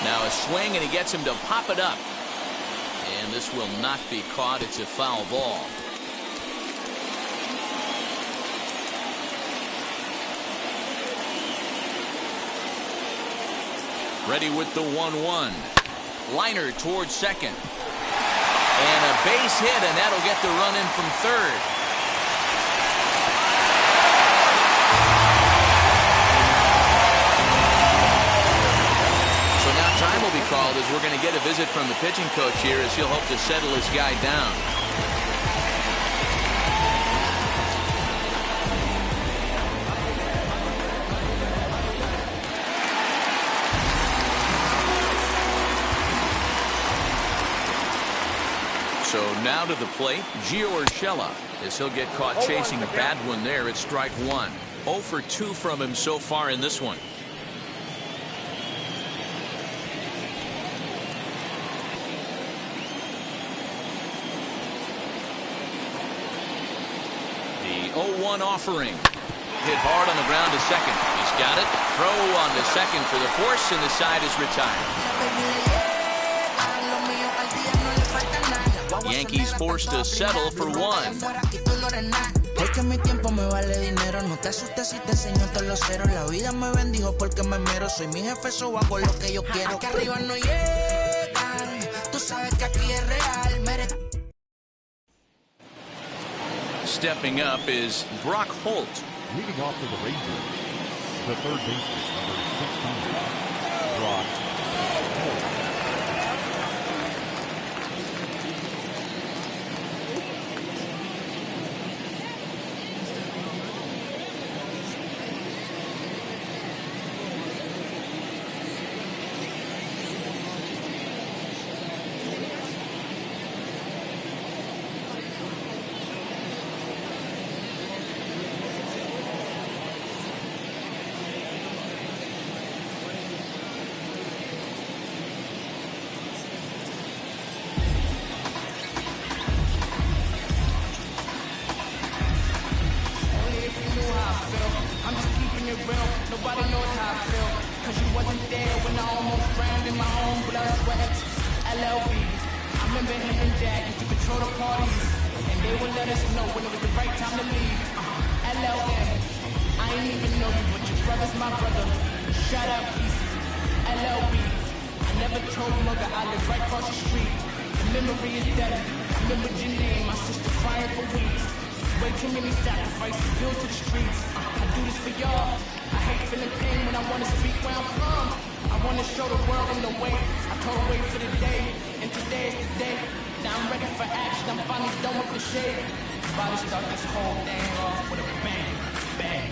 Now a swing, and he gets him to pop it up. And this will not be caught. It's a foul ball. Ready with the 1-1. Liner towards second. And a base hit, and that'll get the run in from third. So now time will be called as we're going to get a visit from the pitching coach here as he'll hope to settle his guy down. So now to the plate, Gio Urshela, as he'll get caught chasing a bad one there at strike 1. 0 for 2 from him so far in this one. The 0-1 offering. Hit hard on the ground to second. He's got it. Throw on to second for the force, and the side is retired. Yankees forced to settle for 1. Es que mi tiempo me vale dinero, no te asustes si te enseño todos los ceros. La vida me bendijo porque me mero, soy mi jefe, so hago lo que yo quiero. Aquí arriba no llegan, tú sabes que aquí es real. Stepping up is Brock Holt. Leading off for the Rangers, the third baseman, number 16, Brock Holt. I wanna show the world I'm the way. I can't wait for the day, and today is the day. Now I'm ready for action, I'm finally done with the shade. About to start this whole thing off with a bang, bang.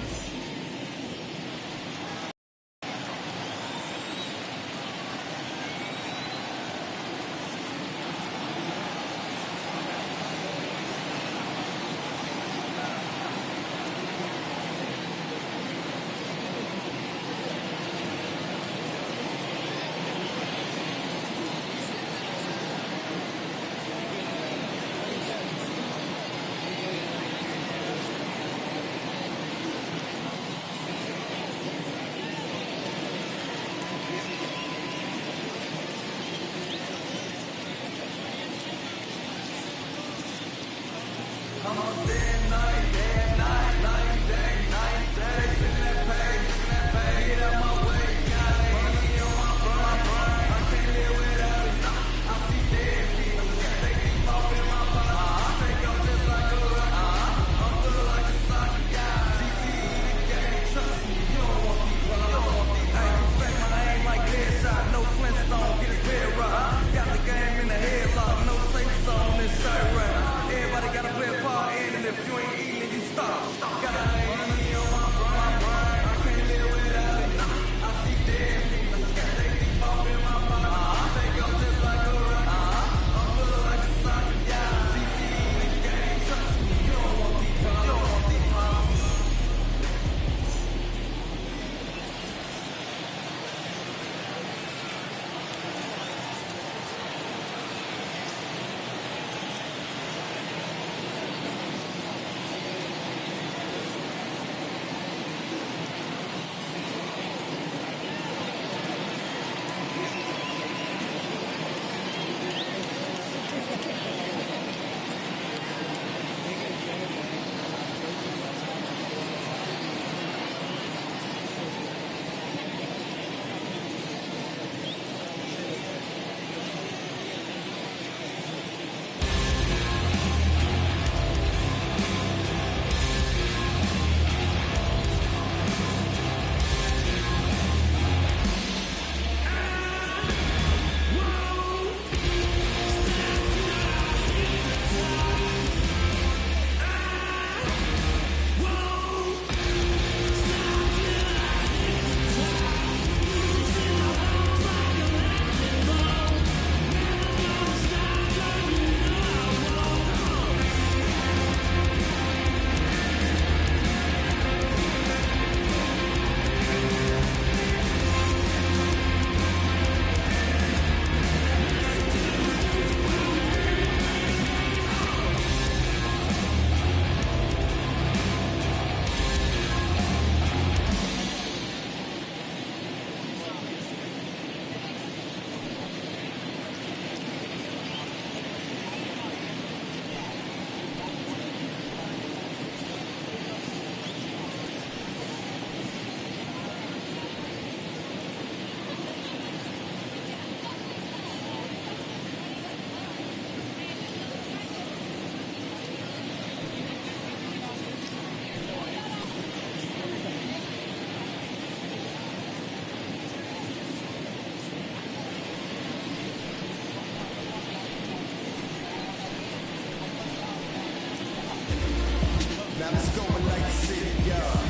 Now let's go and like the city, y'all.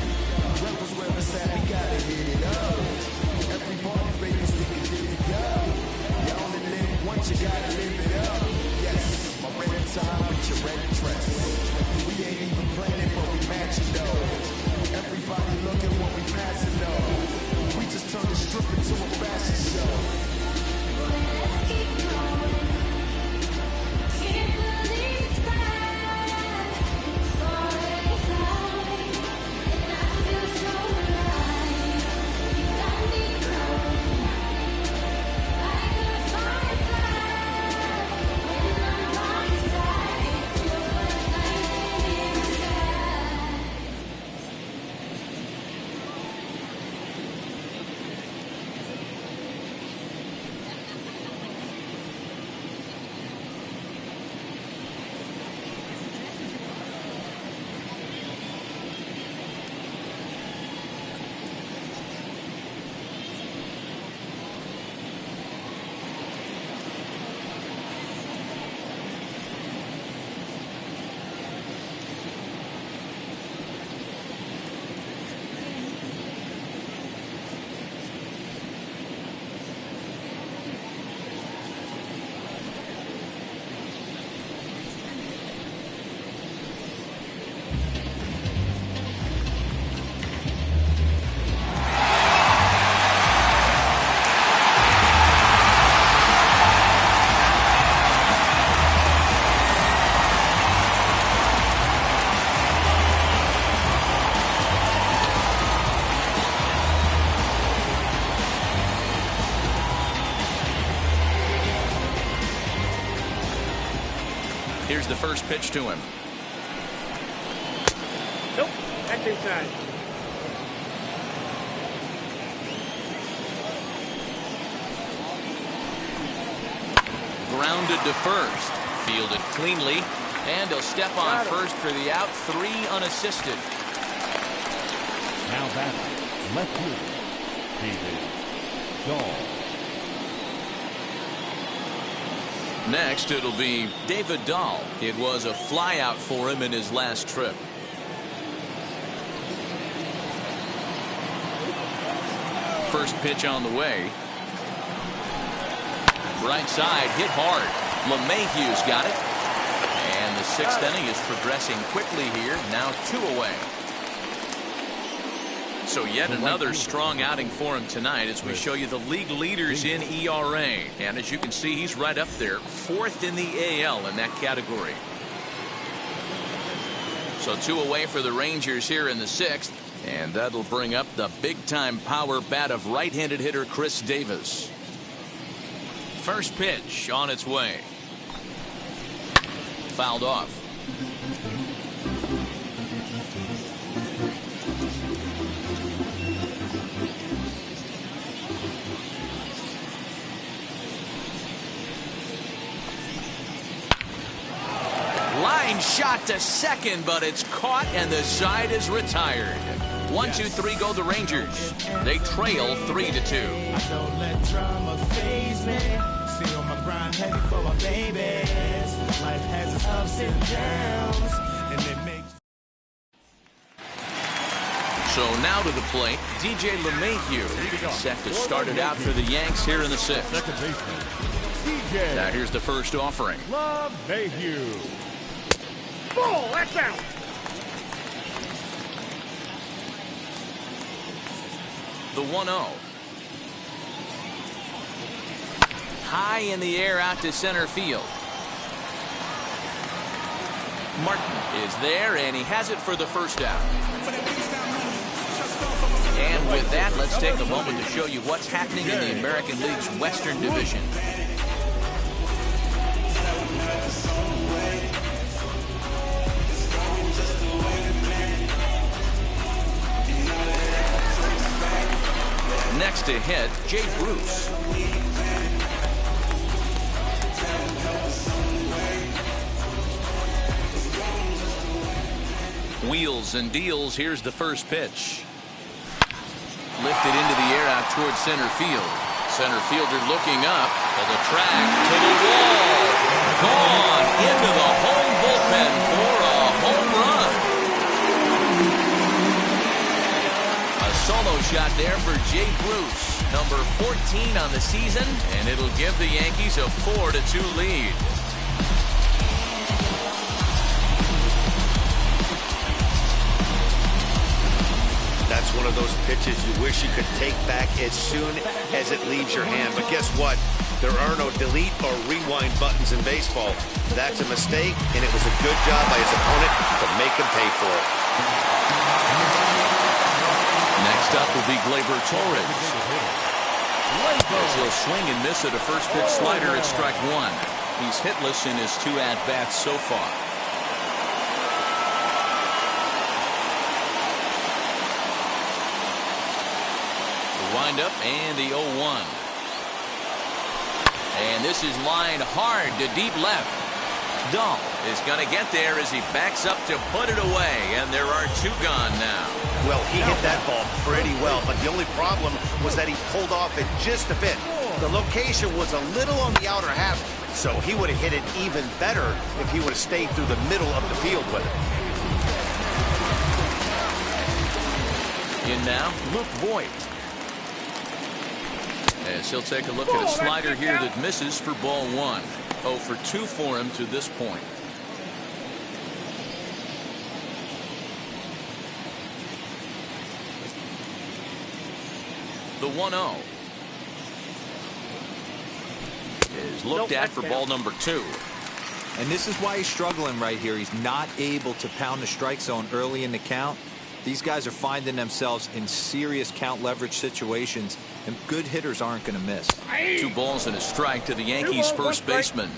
Rebels where it's at, we gotta hit it up. Everybody famous, we can get it up. You only live once, you gotta live it up. Yes, my red tie with your red dress. We ain't even planning, but we matching though. Everybody looking when we passing though. We just turn the strip into a fashion show. Let's keep going. Can't believe it's back. the first pitch to him. Nope, that's inside. Grounded to first. Fielded cleanly. And he'll step on first for the out. 3 unassisted. Now back, left field, David Dahl. Next, it'll be David Dahl. It was a flyout for him in his last trip. First pitch on the way. Right side, hit hard. LeMahieu's got it. And the 6th inning is progressing quickly here. Now 2 away. So yet another strong outing for him tonight as we show you the league leaders in ERA. And as you can see, he's right up there, 4th in the AL in that category. So 2 away for the Rangers here in the 6th. And that'll bring up the big-time power bat of right-handed hitter Chris Davis. First pitch on its way. Fouled off. Line shot to second, but it's caught and the side is retired. 1-2-3 go the Rangers. They trail 3-2. I don't let drama faze me. See on my grind heavy for my babies. Life has its ups and downs, and it makes. So now to the plate, DJ LeMahieu, set to start it out for the Yanks here in the 6th. Second baseman, DJ. Now here's the first offering. LeMahieu. Ball, that's out. The 1-0. High in the air out to center field. Martin is there, and he has it for the first out. And with that, let's take a moment to show you what's happening in the American League's Western Division. Next to hit, Jay Bruce. Wheels and deals. Here's the first pitch. Lifted into the air out towards center field. Center fielder looking up to the track, to the wall. Gone into the home bullpen for a home run. A solo shot there for Jay Bruce, number 14 on the season, and it'll give the Yankees a 4-2 lead. That's one of those pitches you wish you could take back as soon as it leaves your hand. But guess what? There are no delete or rewind buttons in baseball. That's a mistake, and it was a good job by his opponent to make him pay for it. Next up will be Gleyber Torres. As he'll swing and miss at a first pitch slider at strike 1. He's hitless in his 2 at-bats so far. Wind up and the 0-1. And this is lined hard to deep left. Dahl is going to get there as he backs up to put it away, and there are 2 gone now. Well, he hit that ball pretty well, but the only problem was that he pulled off it just a bit. The location was a little on the outer half, so he would have hit it even better if he would have stayed through the middle of the field with it. In now, Luke Voigt. As he'll take a look at a slider here that misses for ball 1. 0 for 2 for him to this point. The 1-0 is looked at for ball number 2. And this is why he's struggling right here. He's not able to pound the strike zone early in the count. These guys are finding themselves in serious count leverage situations, and good hitters aren't going to miss. 2 balls and a strike to the Yankees' first baseman.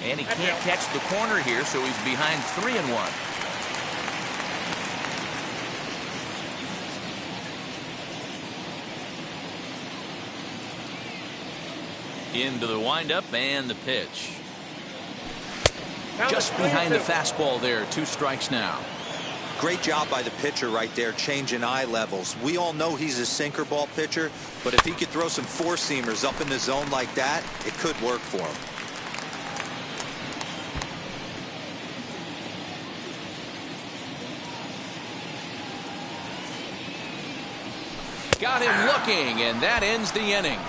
And he can't catch the corner here, so he's behind 3-1. Into the windup and the pitch. Just behind the fastball there. 2 strikes now. Great job by the pitcher right there, changing eye levels. We all know he's a sinker ball pitcher, but if he could throw some four-seamers up in the zone like that, it could work for him. Got him looking, and that ends the inning.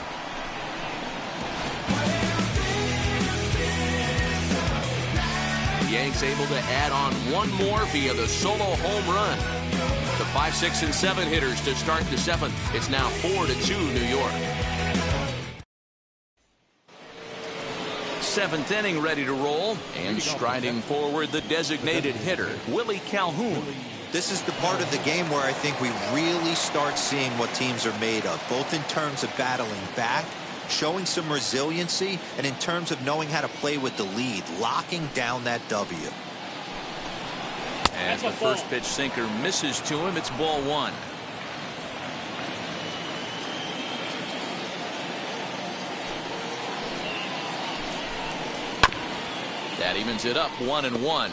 The Yanks able to add on one more via the solo home run. The 5, 6, and 7 hitters to start the 7th. It's now 4-2 New York. 7th inning ready to roll, and striding forward the designated hitter, Willie Calhoun. This is the part of the game where I think we really start seeing what teams are made of, both in terms of battling back, showing some resiliency, and in terms of knowing how to play with the lead, locking down that W. As the first pitch sinker misses to him, it's ball 1. That evens it up 1-1.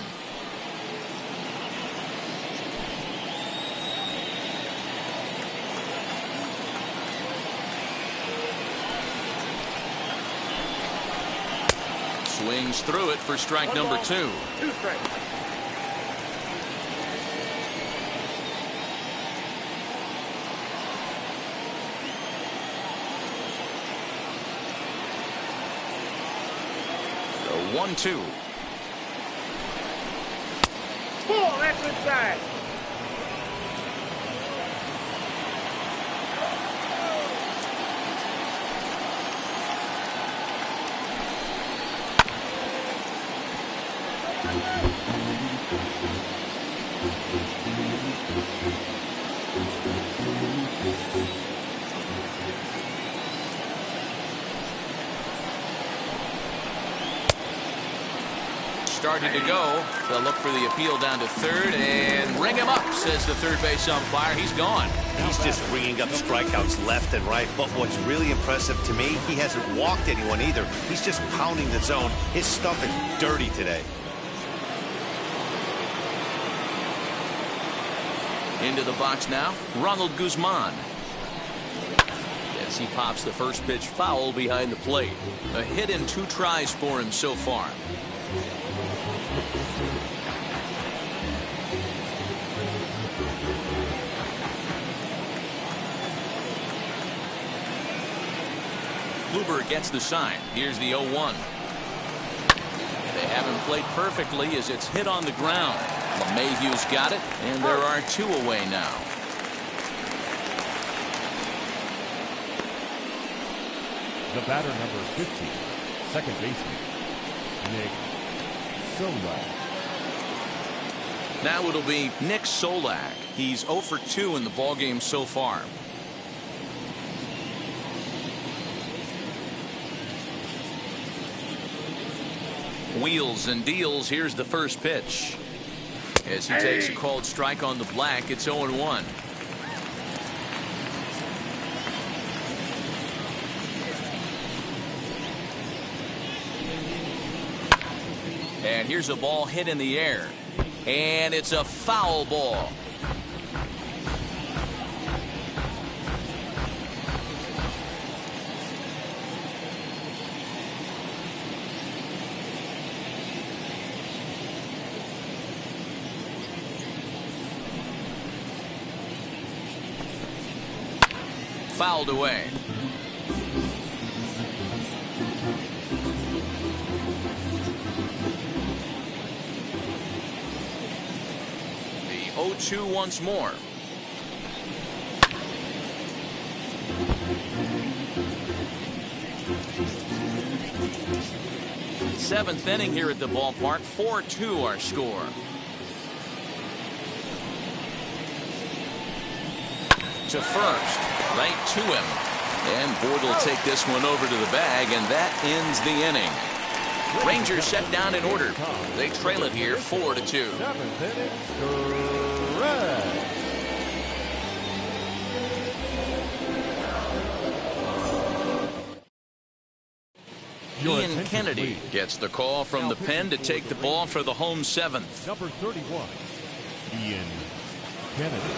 Swings through it for strike number 2. 2 strikes. The 1-2. Ball, that's inside. Started to go. They'll look for the appeal down to third and ring him up, says the third base umpire. He's gone. He's just ringing up strikeouts left and right. But what's really impressive to me, he hasn't walked anyone either. He's just pounding the zone. His stuff is dirty today. Into the box now, Ronald Guzman. As he pops the first pitch foul behind the plate. A hit in 2 tries for him so far. Kluber gets the sign. Here's the 0-1. They haven't played perfectly as it's hit on the ground. LeMahieu's got it, and there are 2 away now. The batter number 15, second baseman, Nick Solak. Now it'll be Nick Solak. He's 0 for 2 in the ballgame so far. Wheels and deals. Here's the first pitch. As he takes a called strike on the black, it's 0-1. And here's a ball hit in the air. And it's a foul ball. Fouled away. The 0-2 once more. Seventh inning here at the ballpark. 4-2 our score. To first, right to him, and Ford will take this one over to the bag, and that ends the inning. Rangers set down in order. They trail it here 4-2. 7th inning, stretch. Ian Kennedy gets the call from the pen to take the ball for the home 7th. Number 31, Ian Kennedy.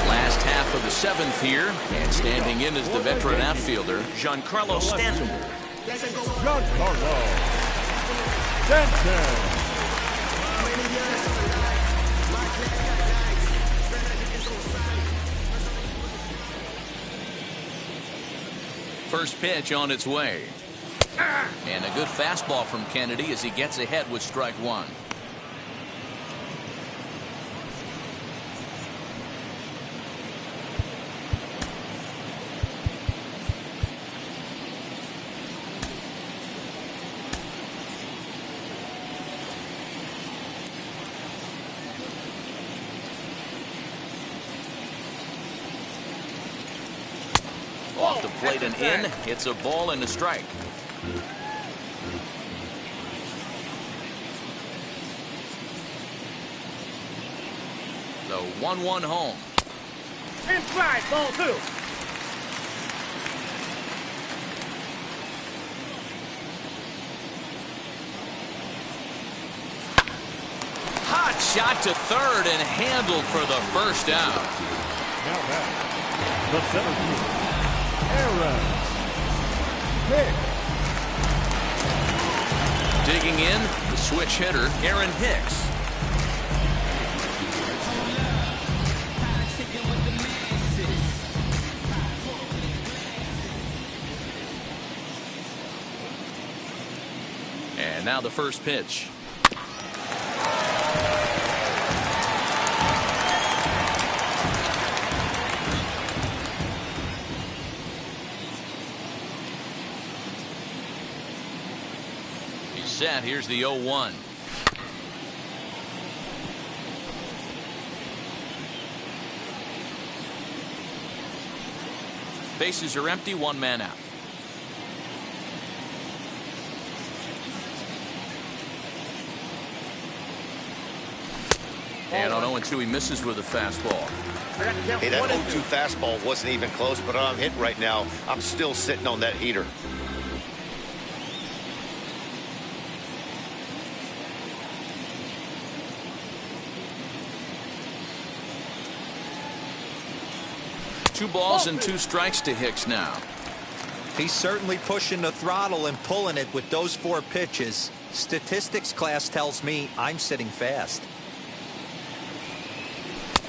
Last half of the 7th here, and standing in is the veteran outfielder, Giancarlo Stanton. Giancarlo Stanton. First pitch on its way. And a good fastball from Kennedy as he gets ahead with strike one. Off the plate and in. It's a ball and a strike. The 1-1 home. Inside, ball 2. Hot shot to third and handled for the first out. Now back, the center fielder, Aaron Hicks. Digging in, the switch hitter, Aaron Hicks. And now the first pitch. Set. Here's the 0-1. Bases are empty, one man out. And on 0-2 he misses with a fastball. Hey, that 0-2 fastball wasn't even close, but I'm hitting right now. I'm still sitting on that heater. Two balls and two strikes to Hicks now. He's certainly pushing the throttle and pulling it with those 4 pitches. Statistics class tells me I'm sitting fast.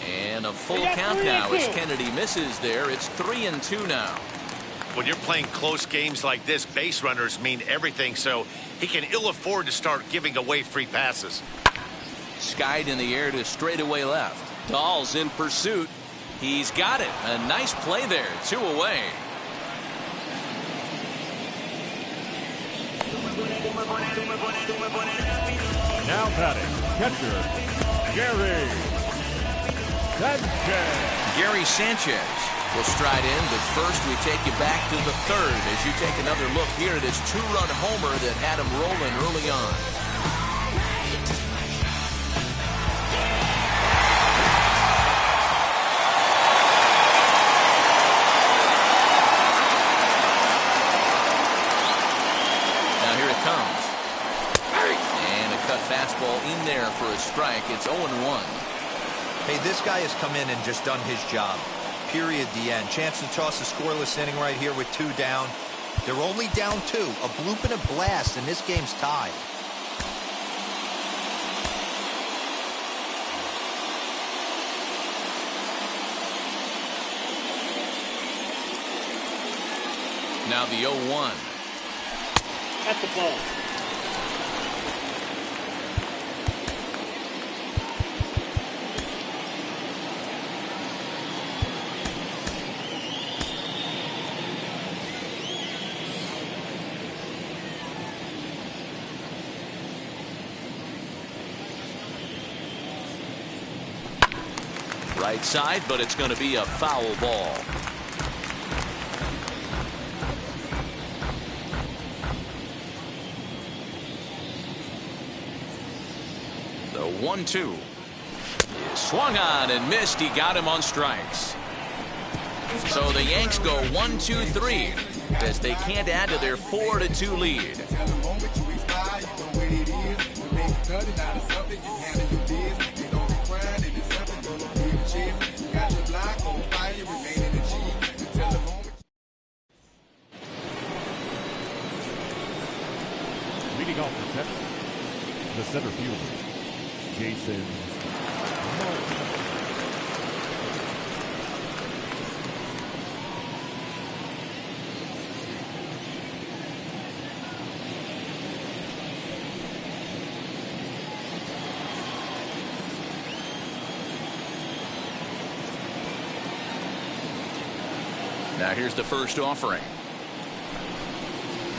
And a full count now as Kennedy misses there. It's 3-2 now. When you're playing close games like this, base runners mean everything, so he can ill afford to start giving away free passes. Skied in the air to straightaway left. Dahl's in pursuit. He's got it. A nice play there. 2 away. Now batting, catcher, Gary Sanchez. Gary Sanchez will stride in, but first we take you back to the 3rd as you take another look here at his 2-run homer that had him rolling early on. Fastball in there for a strike. It's 0-1. Hey, this guy has come in and just done his job. Period. The end. Chance to toss a scoreless inning right here with 2 down. They're only down 2. A bloop and a blast, and this game's tied. Now the 0-1. That's the ball. Right side, but it's going to be a foul ball. 1-2. Swung on and missed. He got him on strikes. So the Yanks go 1-2-3 as they can't add to their 4-2 lead. Leading off the Texans, the center fielder, Jason Martin. Now here's the first offering.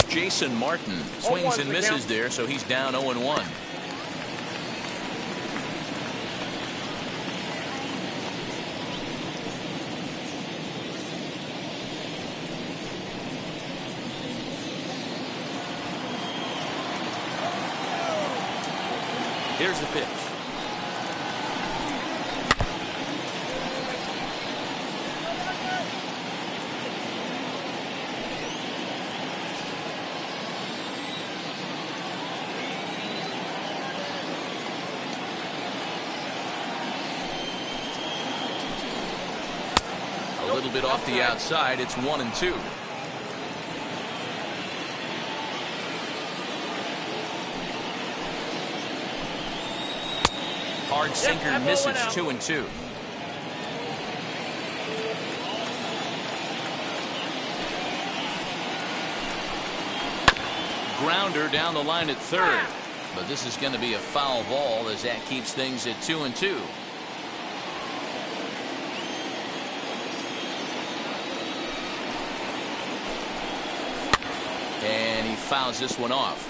Jason Martin swings and misses there, so he's down 0-1. Here's the pitch. A little bit off the outside. It's 1-2. Hard sinker misses. 2-2. Grounder down the line at third, but this is going to be a foul ball as that keeps things at 2-2. And he fouls this one off.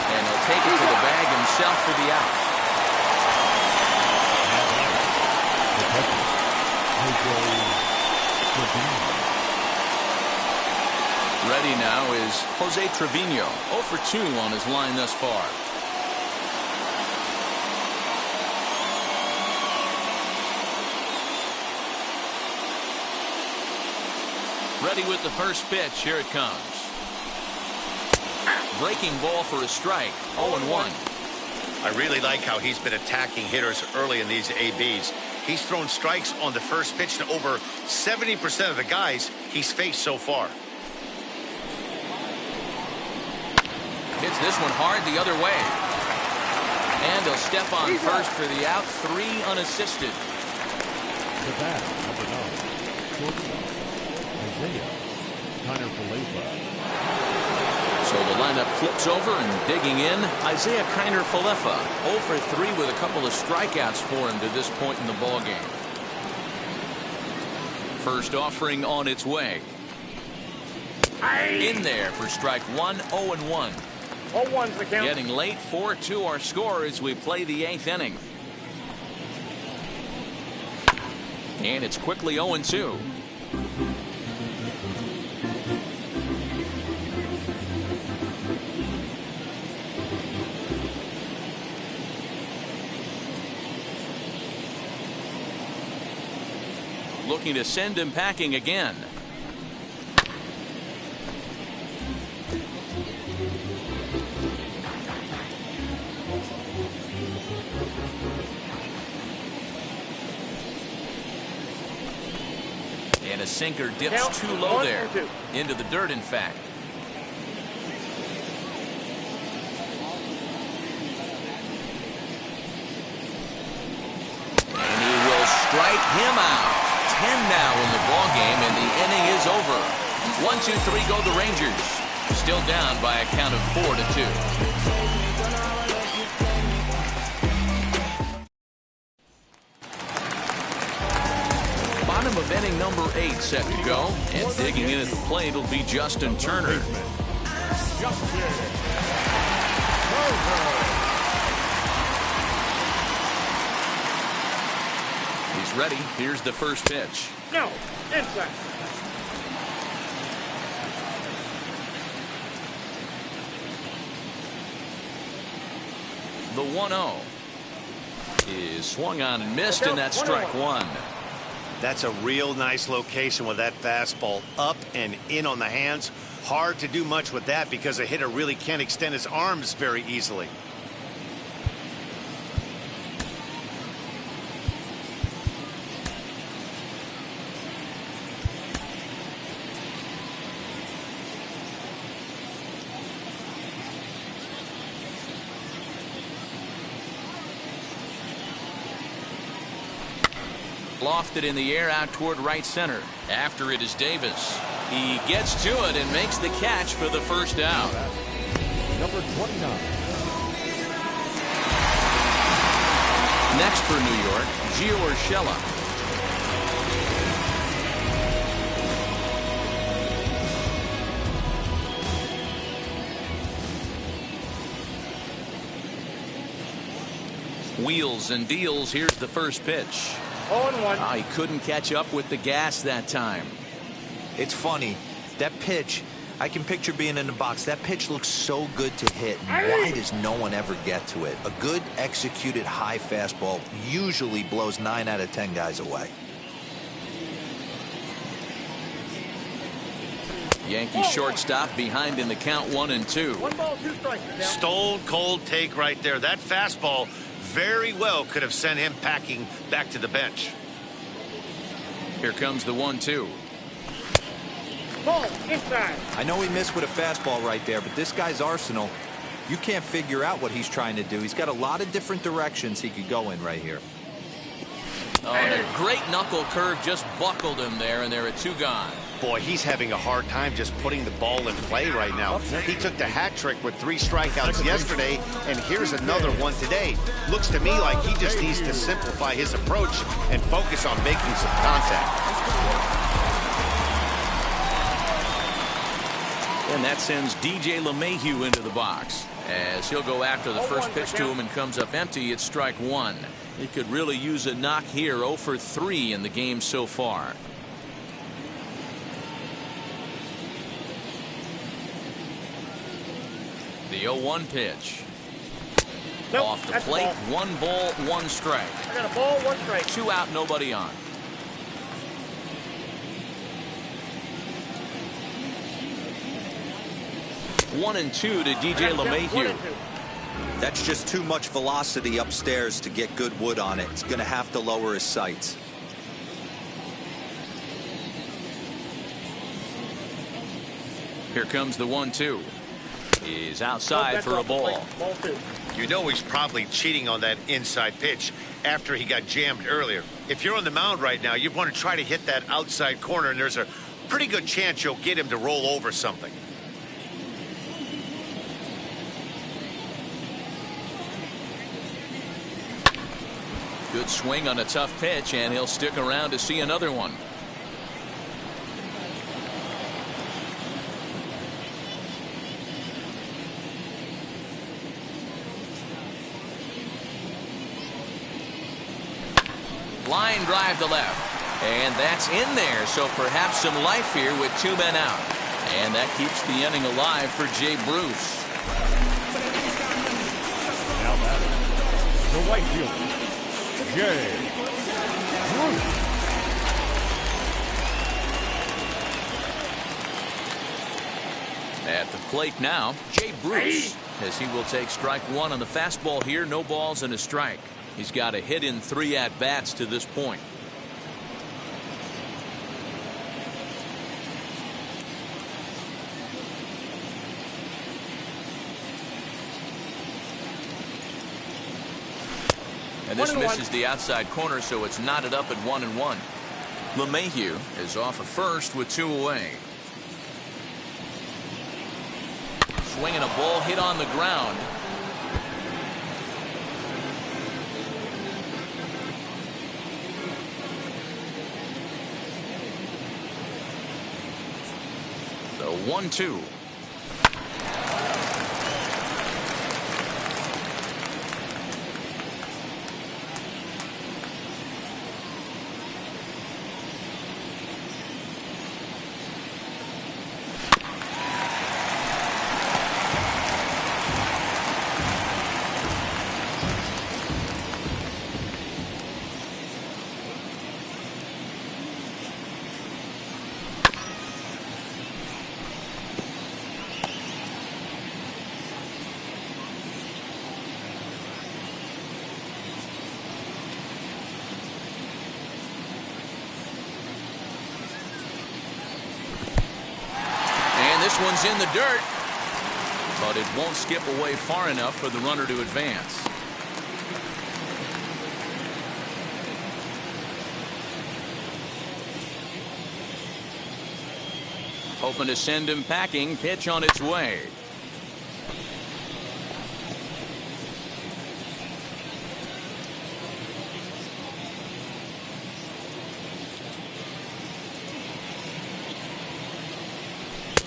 And he'll take it to the bag himself for the out. Ready now is Jose Trevino, 0 for 2 on his line thus far. Ready with the first pitch. Here it comes. Breaking ball for a strike. 0-1. I really like how he's been attacking hitters early in these ABs. He's thrown strikes on the first pitch to over 70% of the guys he's faced so far. Hits this one hard the other way. And he'll step on first for the out. 3 unassisted. The bat, number 9, shortstop, Isaiah Kiner-Falefa. So the lineup flips over and digging in, Isaiah Kiner-Falefa. 0 for 3 with a couple of strikeouts for him to this point in the ballgame. First offering on its way. In there for strike 1. 0-1. 0-1's the count. Getting late. 4-2 our score as we play the 8th inning. And it's quickly 0-2. Looking to send him packing again. And a sinker dips too low there. Into the dirt, in fact. And he will strike him out. 10 now in the ball game, and the inning is over. 1-2-3 go the Rangers. Still down by a count of 4-2. Bottom of inning number 8 set to go, and digging in at the plate will be Justin Turner. is ready. Here's the first pitch. No, inside. The 1-0 is swung on and missed, and that's strike one. That's a real nice location with that fastball up and in on the hands. Hard to do much with that because a hitter really can't extend his arms very easily. Lofted in the air out toward right center. After it is Davis. He gets to it and makes the catch for the first out. Number 29. Next for New York, Gio Urshela. Wheels and deals. Here's the first pitch. 0-1. He couldn't catch up with the gas that time. It's funny. That pitch, I can picture being in the box. That pitch looks so good to hit. Why does no one ever get to it? A good executed high fastball usually blows 9 out of 10 guys away. Yankee shortstop behind in the count 1-2. 1 ball, 2 strikes. Stone cold take right there. That fastball very well could have sent him packing back to the bench. Here comes the 1-2. Ball inside. I know he missed with a fastball right there, but this guy's arsenal, you can't figure out what he's trying to do. He's got a lot of different directions he could go in right here. Oh, and a great knuckle curve just buckled him there, and there are 2 gone. Boy, he's having a hard time just putting the ball in play right now. He took the hat trick with 3 strikeouts yesterday, and here's another one today. Looks to me like he just needs to simplify his approach and focus on making some contact. And that sends DJ LeMahieu into the box. As he'll go after the first pitch to him and comes up empty, it's strike one. He could really use a knock here. 0 for 3 in the game so far. The 0-1 pitch. Nope, off the that's plate. ball. 1 ball, 1 strike. I got a ball, 1 strike. 2 out, nobody on. One and 2 to DJ LeMahieu. That's just too much velocity upstairs to get good wood on it. He's going to have to lower his sights. Here comes the 1-2. He's outside for a ball. Ball 2. You know he's probably cheating on that inside pitch after he got jammed earlier. If you're on the mound right now, you want to try to hit that outside corner, and there's a pretty good chance you'll get him to roll over something. Good swing on a tough pitch, and he'll stick around to see another one. Line drive to left, and that's in there, so perhaps some life here with 2 men out, and that keeps the inning alive for Jay Bruce. Now batting, the right fielder, Jay Bruce. At the plate now, Jay Bruce, as he will take strike 1 on the fastball here. No balls and a strike. He's got a hit in 3 at-bats to this point. And this misses the outside corner, so it's knotted up at 1-1. LeMahieu is off of first with 2 away. Swinging a ball hit on the ground. The 1-2. This one's in the dirt, but it won't skip away far enough for the runner to advance. Hoping to send him packing. Pitch on its way.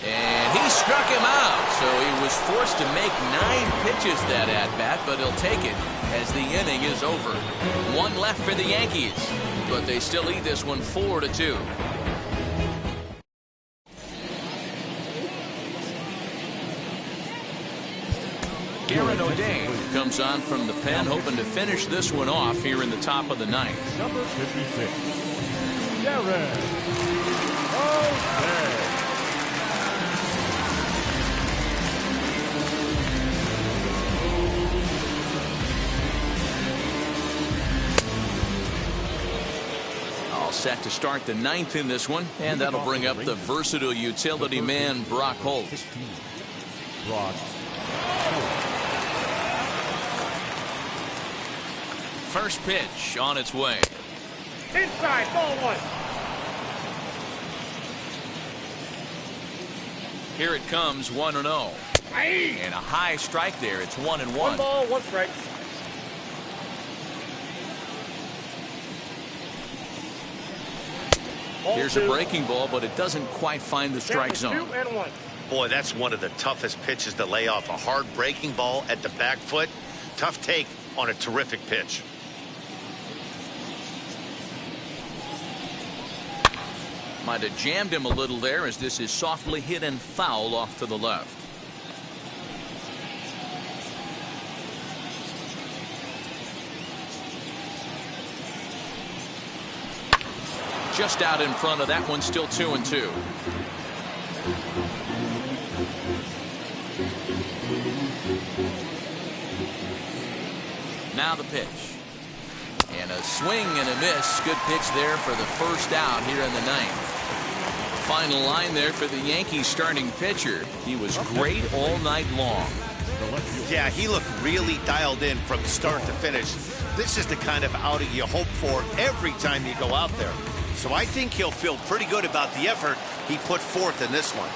And he struck him out. So he was forced to make 9 pitches that at-bat, but he'll take it as the inning is over. 1 left for the Yankees, but they still lead this one 4-2. Aaron O'Day comes on from the pen, hoping to finish this one off here in the top of the ninth. Number 56, Aaron O'Day. All set to start the ninth in this one, and that'll bring up the versatile utility man, Brock Holt. Brock. First pitch on its way. Inside, ball 1. Here it comes, 1-0. And a high strike there. It's 1-1. 1 ball, 1 strike. Here's a breaking ball, but it doesn't quite find the strike zone. 2-1. Boy, that's one of the toughest pitches to lay off. A hard breaking ball at the back foot. Tough take on a terrific pitch. Might have jammed him a little there, as this is softly hit and foul off to the left. Just out in front of that one, still 2-2. Now the pitch. And a swing and a miss. Good pitch there for the first out here in the ninth. Final line there for the Yankees starting pitcher. He was great all night long. Yeah, he looked really dialed in from start to finish. This is the kind of outing you hope for every time you go out there. So I think he'll feel pretty good about the effort he put forth in this one.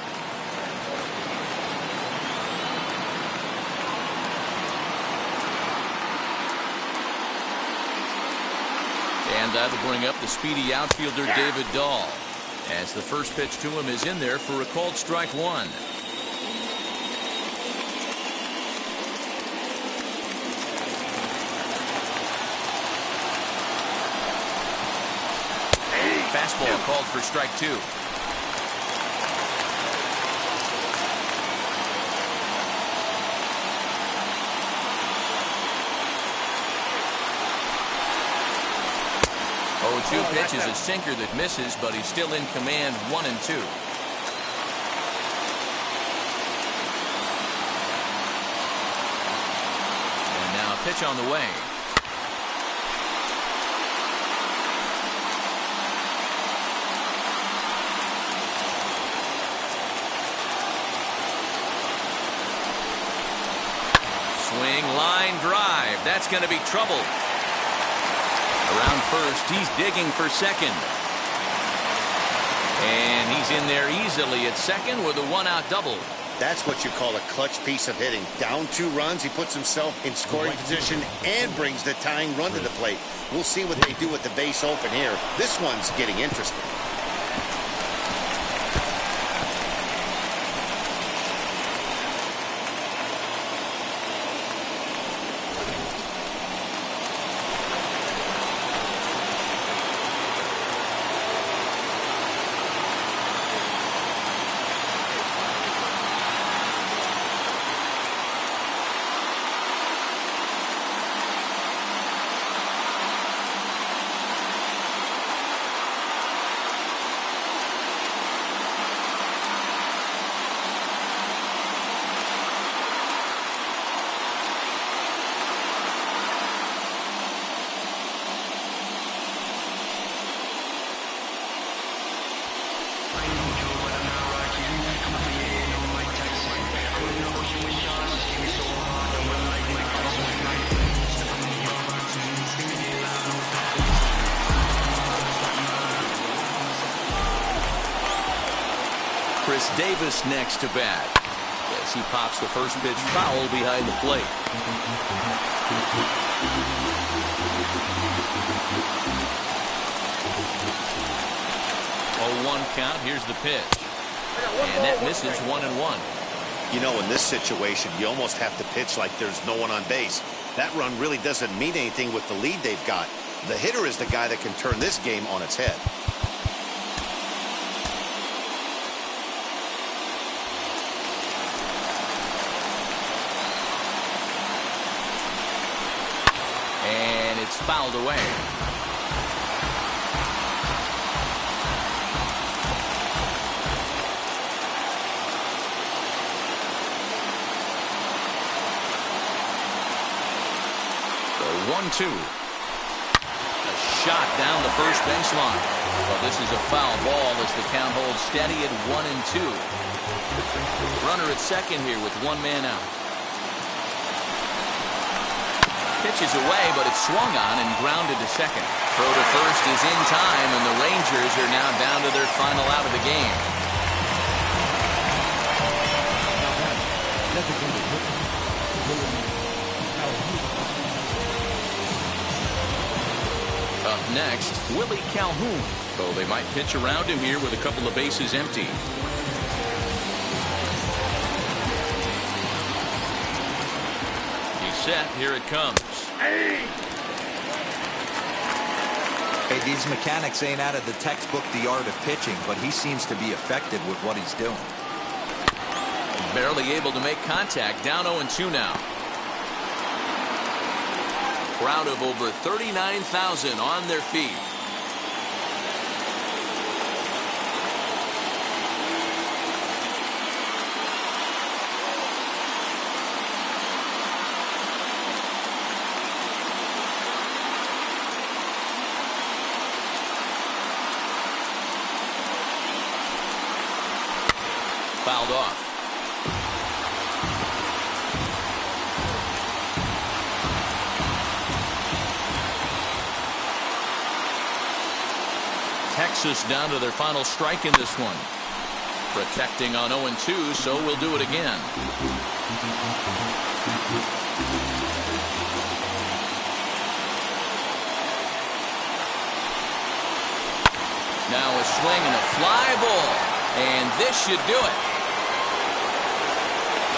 And that'll bring up the speedy outfielder David Dahl, as the first pitch to him is in there for a called strike 1. Fastball called for strike 2. Two pitches, a sinker that misses, but he's still in command, 1-2. And now a pitch on the way. Swing, line drive. That's going to be trouble. Around first, he's digging for second. And he's in there easily at second with a 1-out double. That's what you call a clutch piece of hitting. Down 2 runs, he puts himself in scoring position and brings the tying run to the plate. We'll see what they do with the base open here. This one's getting interesting. Chris Davis next to bat as he pops the first pitch foul behind the plate. 0-1 count. Here's the pitch. And that misses 1-1. You know, in this situation, you almost have to pitch like there's no one on base. That run really doesn't mean anything with the lead they've got. The hitter is the guy that can turn this game on its head. And it's fouled away. The 1-2. A shot down the first baseline. Well, this is a foul ball as the count holds steady at 1-2. Runner at second here with one man out. Pitches away, but it's swung on and grounded to second. Throw to first is in time, and the Rangers are now down to their final out of the game. Up next, Willie Calhoun. Though they might pitch around him here with a couple of bases empty. Set. Here it comes. Hey, these mechanics ain't out of the textbook The Art of Pitching, but he seems to be effective with what he's doing. Barely able to make contact. Down 0-2 now. Crowd of over 39,000 on their feet. Fouled off. Texas down to their final strike in this one. Protecting on 0-2, so we'll do it again. Now a swing and a fly ball. And this should do it.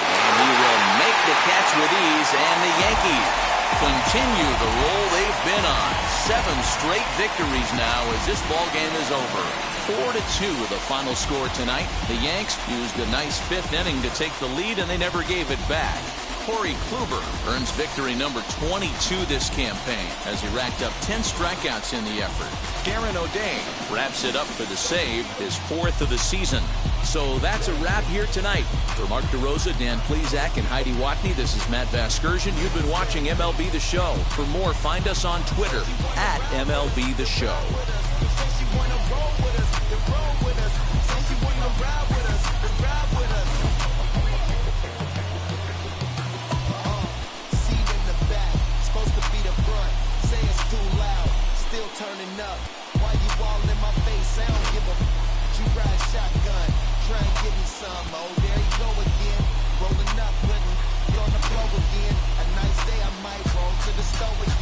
And he will make the catch with ease, and the Yankees continue the roll they've been on. 7 straight victories now as this ball game is over. 4-2 the final score tonight. The Yanks used a nice 5th inning to take the lead, and they never gave it back. Corey Kluber earns victory number 22 this campaign as he racked up 10 strikeouts in the effort. Aaron O'Day wraps it up for the save, his 4th of the season. So that's a wrap here tonight. For Mark DeRosa, Dan Plesac, and Heidi Watney, this is Matt Vasgersian. You've been watching MLB The Show. For more, find us on Twitter at MLB The Show. Turning up, why you all in my face? I don't give a you ride shotgun, try and give me some. Oh, there you go again, rolling up, putting you on the floor again. A nice day I might roll to the stove again.